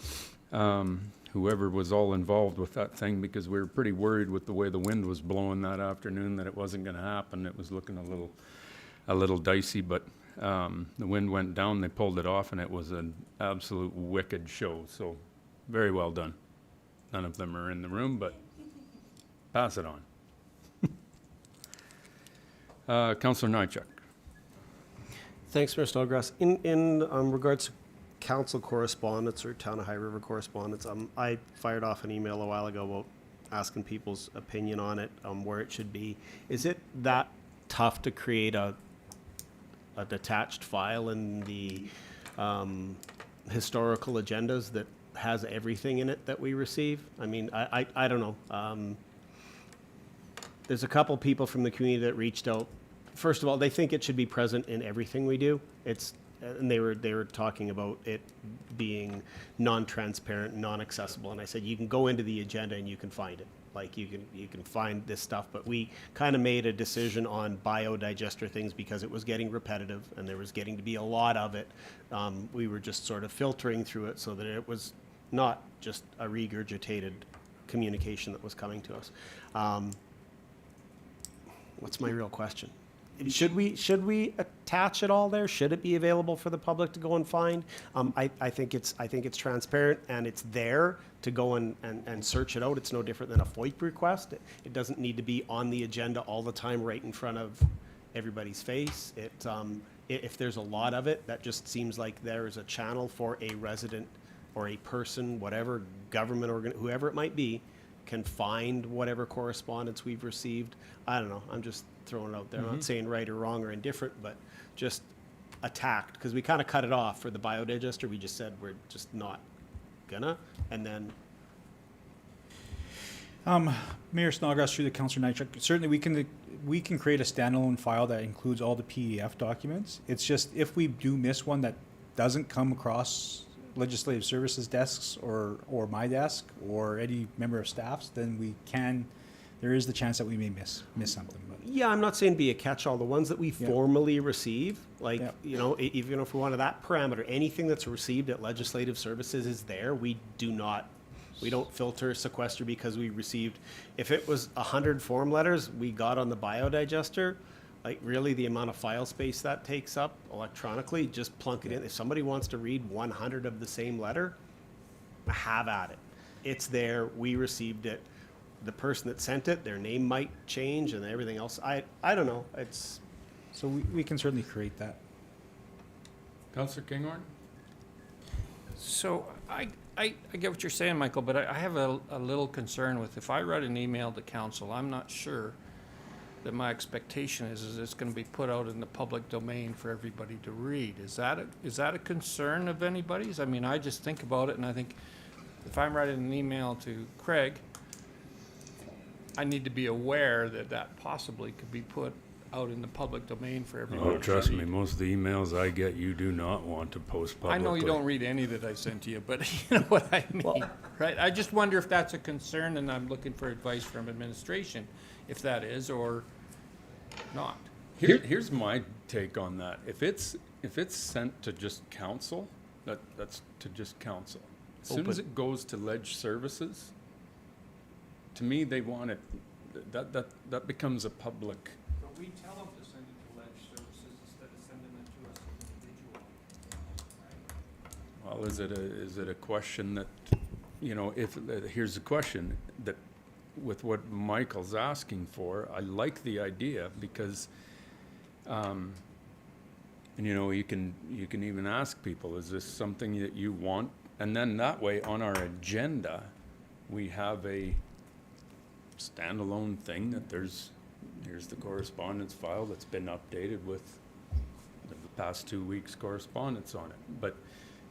whoever was all involved with that thing, because we were pretty worried with the way the wind was blowing that afternoon that it wasn't going to happen. It was looking a little dicey, but the wind went down, they pulled it off, and it was an absolute wicked show. So very well done. None of them are in the room, but pass it on. Councillor Nychuk. Thanks, Mr. Snodgrass. In regards to council correspondence or Town of High River correspondence, I fired off an email a while ago about asking people's opinion on it, where it should be. Is it that tough to create a detached file in the historical agendas that has everything in it that we receive? I mean, I don't know. There's a couple people from the community that reached out. First of all, they think it should be present in everything we do. And they were talking about it being non-transparent, non-accessible. And I said, you can go into the agenda and you can find it. Like you can find this stuff, but we kind of made a decision on biodigester things because it was getting repetitive and there was getting to be a lot of it. We were just sort of filtering through it so that it was not just a regurgitated communication that was coming to us. What's my real question? Should we attach it all there? Should it be available for the public to go and find? I think it's transparent and it's there to go and search it out. It's no different than a FOIP request. It doesn't need to be on the agenda all the time right in front of everybody's face. If there's a lot of it, that just seems like there is a channel for a resident or a person, whatever, government organ, whoever it might be, can find whatever correspondence we've received. I don't know. I'm just throwing it out there. I'm not saying right or wrong or indifferent, but just attacked, because we kind of cut it off for the biodigester. We just said we're just not gonna, and then Mayor Snodgrass, through the Councillor Nychuk, certainly we can create a standalone file that includes all the PDF documents. It's just if we do miss one that doesn't come across Legislative Services desks or my desk or any member of staff's, then there is the chance that we may miss something. But yeah, I'm not saying be a catch-all. The ones that we formally receive, like, even if we wanted that parameter, anything that's received at Legislative Services is there. We don't filter, sequester because we received, if it was 100 form letters we got on the biodigester, like really the amount of file space that takes up electronically, just plunk it in. If somebody wants to read 100 of the same letter, have at it. It's there. We received it. The person that sent it, their name might change and everything else. I don't know. So we can certainly create that. Councillor Kinghorn? So I get what you're saying, Michael, but I have a little concern with, if I write an email to council, I'm not sure that my expectation is it's going to be put out in the public domain for everybody to read. Is that a concern of anybody's? I mean, I just think about it and I think if I'm writing an email to Craig, I need to be aware that possibly could be put out in the public domain for everybody. Oh, trust me, most of the emails I get, you do not want to post publicly. I know you don't read any that I sent to you, but you know what I mean, right? I just wonder if that's a concern, and I'm looking for advice from administration, if that is or not. Here's my take on that. If it's sent to just council, that's to just council. As soon as it goes to Ledge Services, to me, they want it that becomes a public, But we tell them to send it to Ledge Services instead of sending it to us individually. well, is it a question that, you know, if, here's the question, that with what Michael's asking for, I like the idea because, and you know, you can even ask people, is this something that you want? And then that way on our agenda, we have a standalone thing that here's the correspondence file that's been updated with the past 2 weeks' correspondence on it. But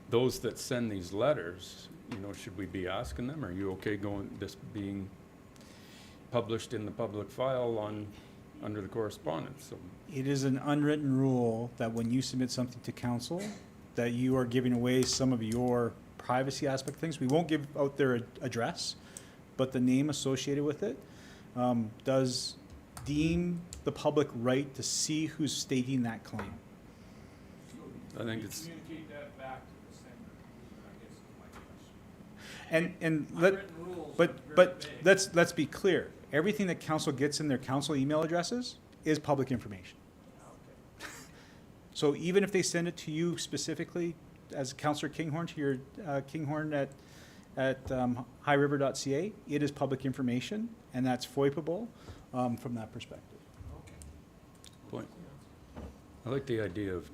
those that send these letters, you know, should we be asking them, are you okay this being published in the public file under the correspondence? So, It is an unwritten rule that when you submit something to council, that you are giving away some of your privacy aspect things. We won't give out their address, but the name associated with it does deem the public right to see who's stating that claim. I think it's, Communicate that back to the sender, I guess is my question. And Unwritten rules are but very vague. let's be clear. Everything that council gets in their council email addresses is public information. So even if they send it to you specifically as Councillor Kinghorn to your Kinghorn at highriver.ca, it is public information, and that's FOIPable from that perspective. point. I like the idea of,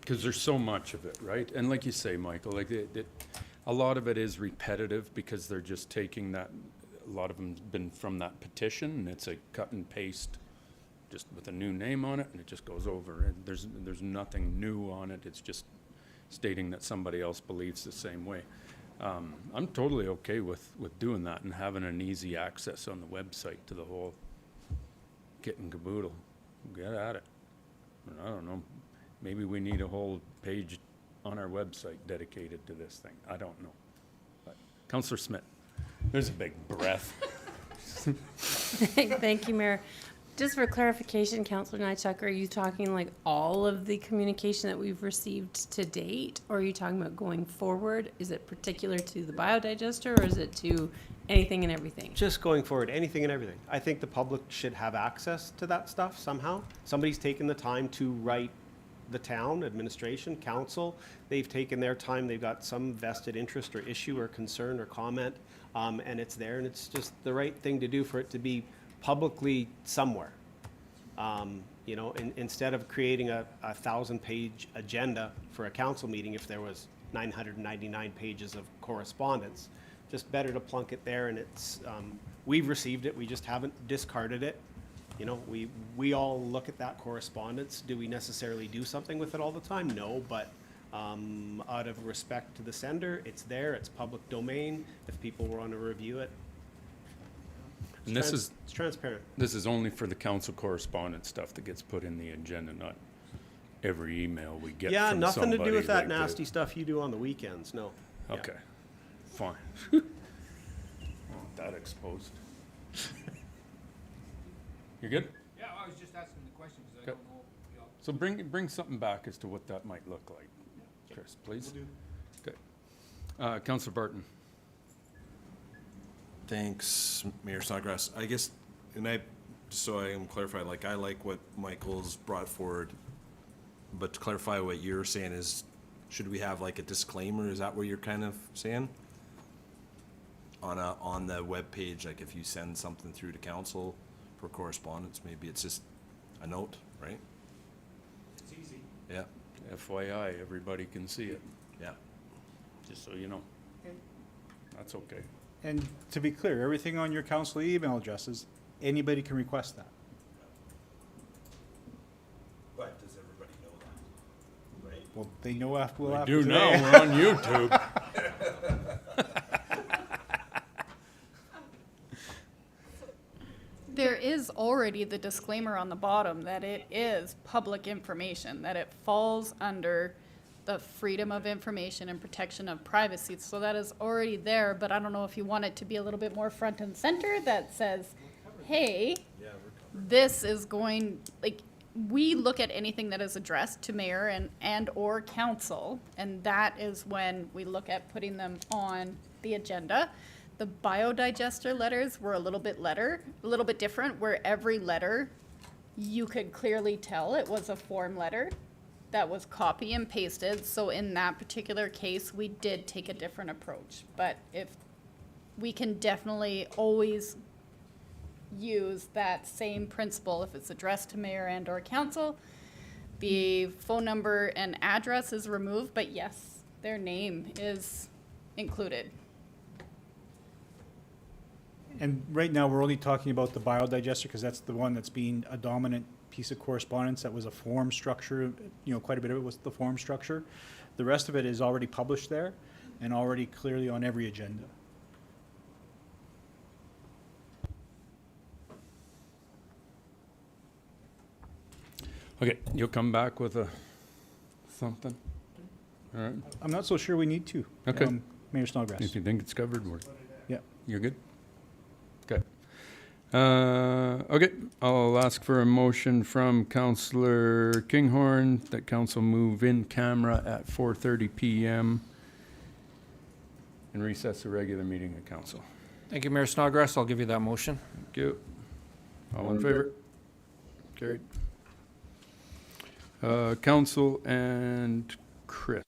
because there's so much of it, right? And like you say, Michael, like a lot of it is repetitive because they're just taking that, a lot of them's been from that petition, and it's a cut and paste just with a new name on it, and it just goes over. And there's nothing new on it. It's just stating that somebody else believes the same way. I'm totally okay with doing that and having an easy access on the website to the whole kit and caboodle. Get at it. I don't know. Maybe we need a whole page on our website dedicated to this thing. I don't know. But Councillor Smith, there's a big breath. Thank you, Mayor. Just for clarification, Councillor Nychuk, are you talking like all of the communication that we've received to date? Or are you talking about going forward? Is it particular to the biodigester, or is it to anything and everything? Just going forward, anything and everything. I think the public should have access to that stuff somehow. Somebody's taken the time to write the town, administration, council. They've taken their time, they've got some vested interest or issue or concern or comment, and it's there, and it's just the right thing to do for it to be publicly somewhere. You know, instead of creating a 1,000-page agenda for a council meeting, if there was 999 pages of correspondence, just better to plunk it there, and it's, we've received it, we just haven't discarded it. You know, we all look at that correspondence. Do we necessarily do something with it all the time? No, but out of respect to the sender, it's there, it's public domain. If people want to review it, And this is, it's transparent. this is only for the council correspondence stuff that gets put in the agenda, not every email we get Yeah, from nothing to do somebody with that like nasty stuff you do on the weekends, no. Yeah. Okay, fine. Want that exposed. You good? Yeah, I was just asking the question because I Okay. don't know. You know, So bring something back as to what that might look like, Chris, please. Okay. Councillor Barton. Thanks, Mayor Snodgrass. I guess, just so I am clarified, like, I like what Michael's brought forward, but to clarify what you're saying is, should we have like a disclaimer? Is that what you're kind of saying? On the webpage, like if you send something through to council for correspondence, maybe it's just a note, right? It's easy. Yeah, FYI, everybody can see it, yeah. just so you know. That's okay. And to be clear, everything on your council email addresses, anybody can request that. But does everybody know that, right? Well, they know after, We after do today. now, we're on YouTube. There is already the disclaimer on the bottom that it is public information, that it falls under the freedom of information and protection of privacy. So that is already there, but I don't know if you want it to be a little bit more front and center that says, hey, this is going, like, we look at anything that is addressed to mayor and or council, and that is when we look at putting them on the agenda. The biodigester letters were a little bit different, where every letter, you could clearly tell it was a form letter that was copy and pasted. So in that particular case, we did take a different approach. But if we can definitely always use that same principle, if it's addressed to mayor and or council, the phone number and address is removed, but yes, their name is included. And right now, we're only talking about the biodigester because that's the one that's being a dominant piece of correspondence. That was a form structure, you know, quite a bit of it was the form structure. The rest of it is already published there and already clearly on every agenda. Okay, you'll come back with something? All right, I'm not so sure we need to. Okay. Mayor Snodgrass. if you think it's covered, Yeah. you're good? Okay. Okay, I'll ask for a motion from Councillor Kinghorn that council move in camera at 4:30 PM and recess the regular meeting of council. Thank you, Mayor Snodgrass. I'll give you that motion. Thank you. All in favor? Carried. Council and Chris.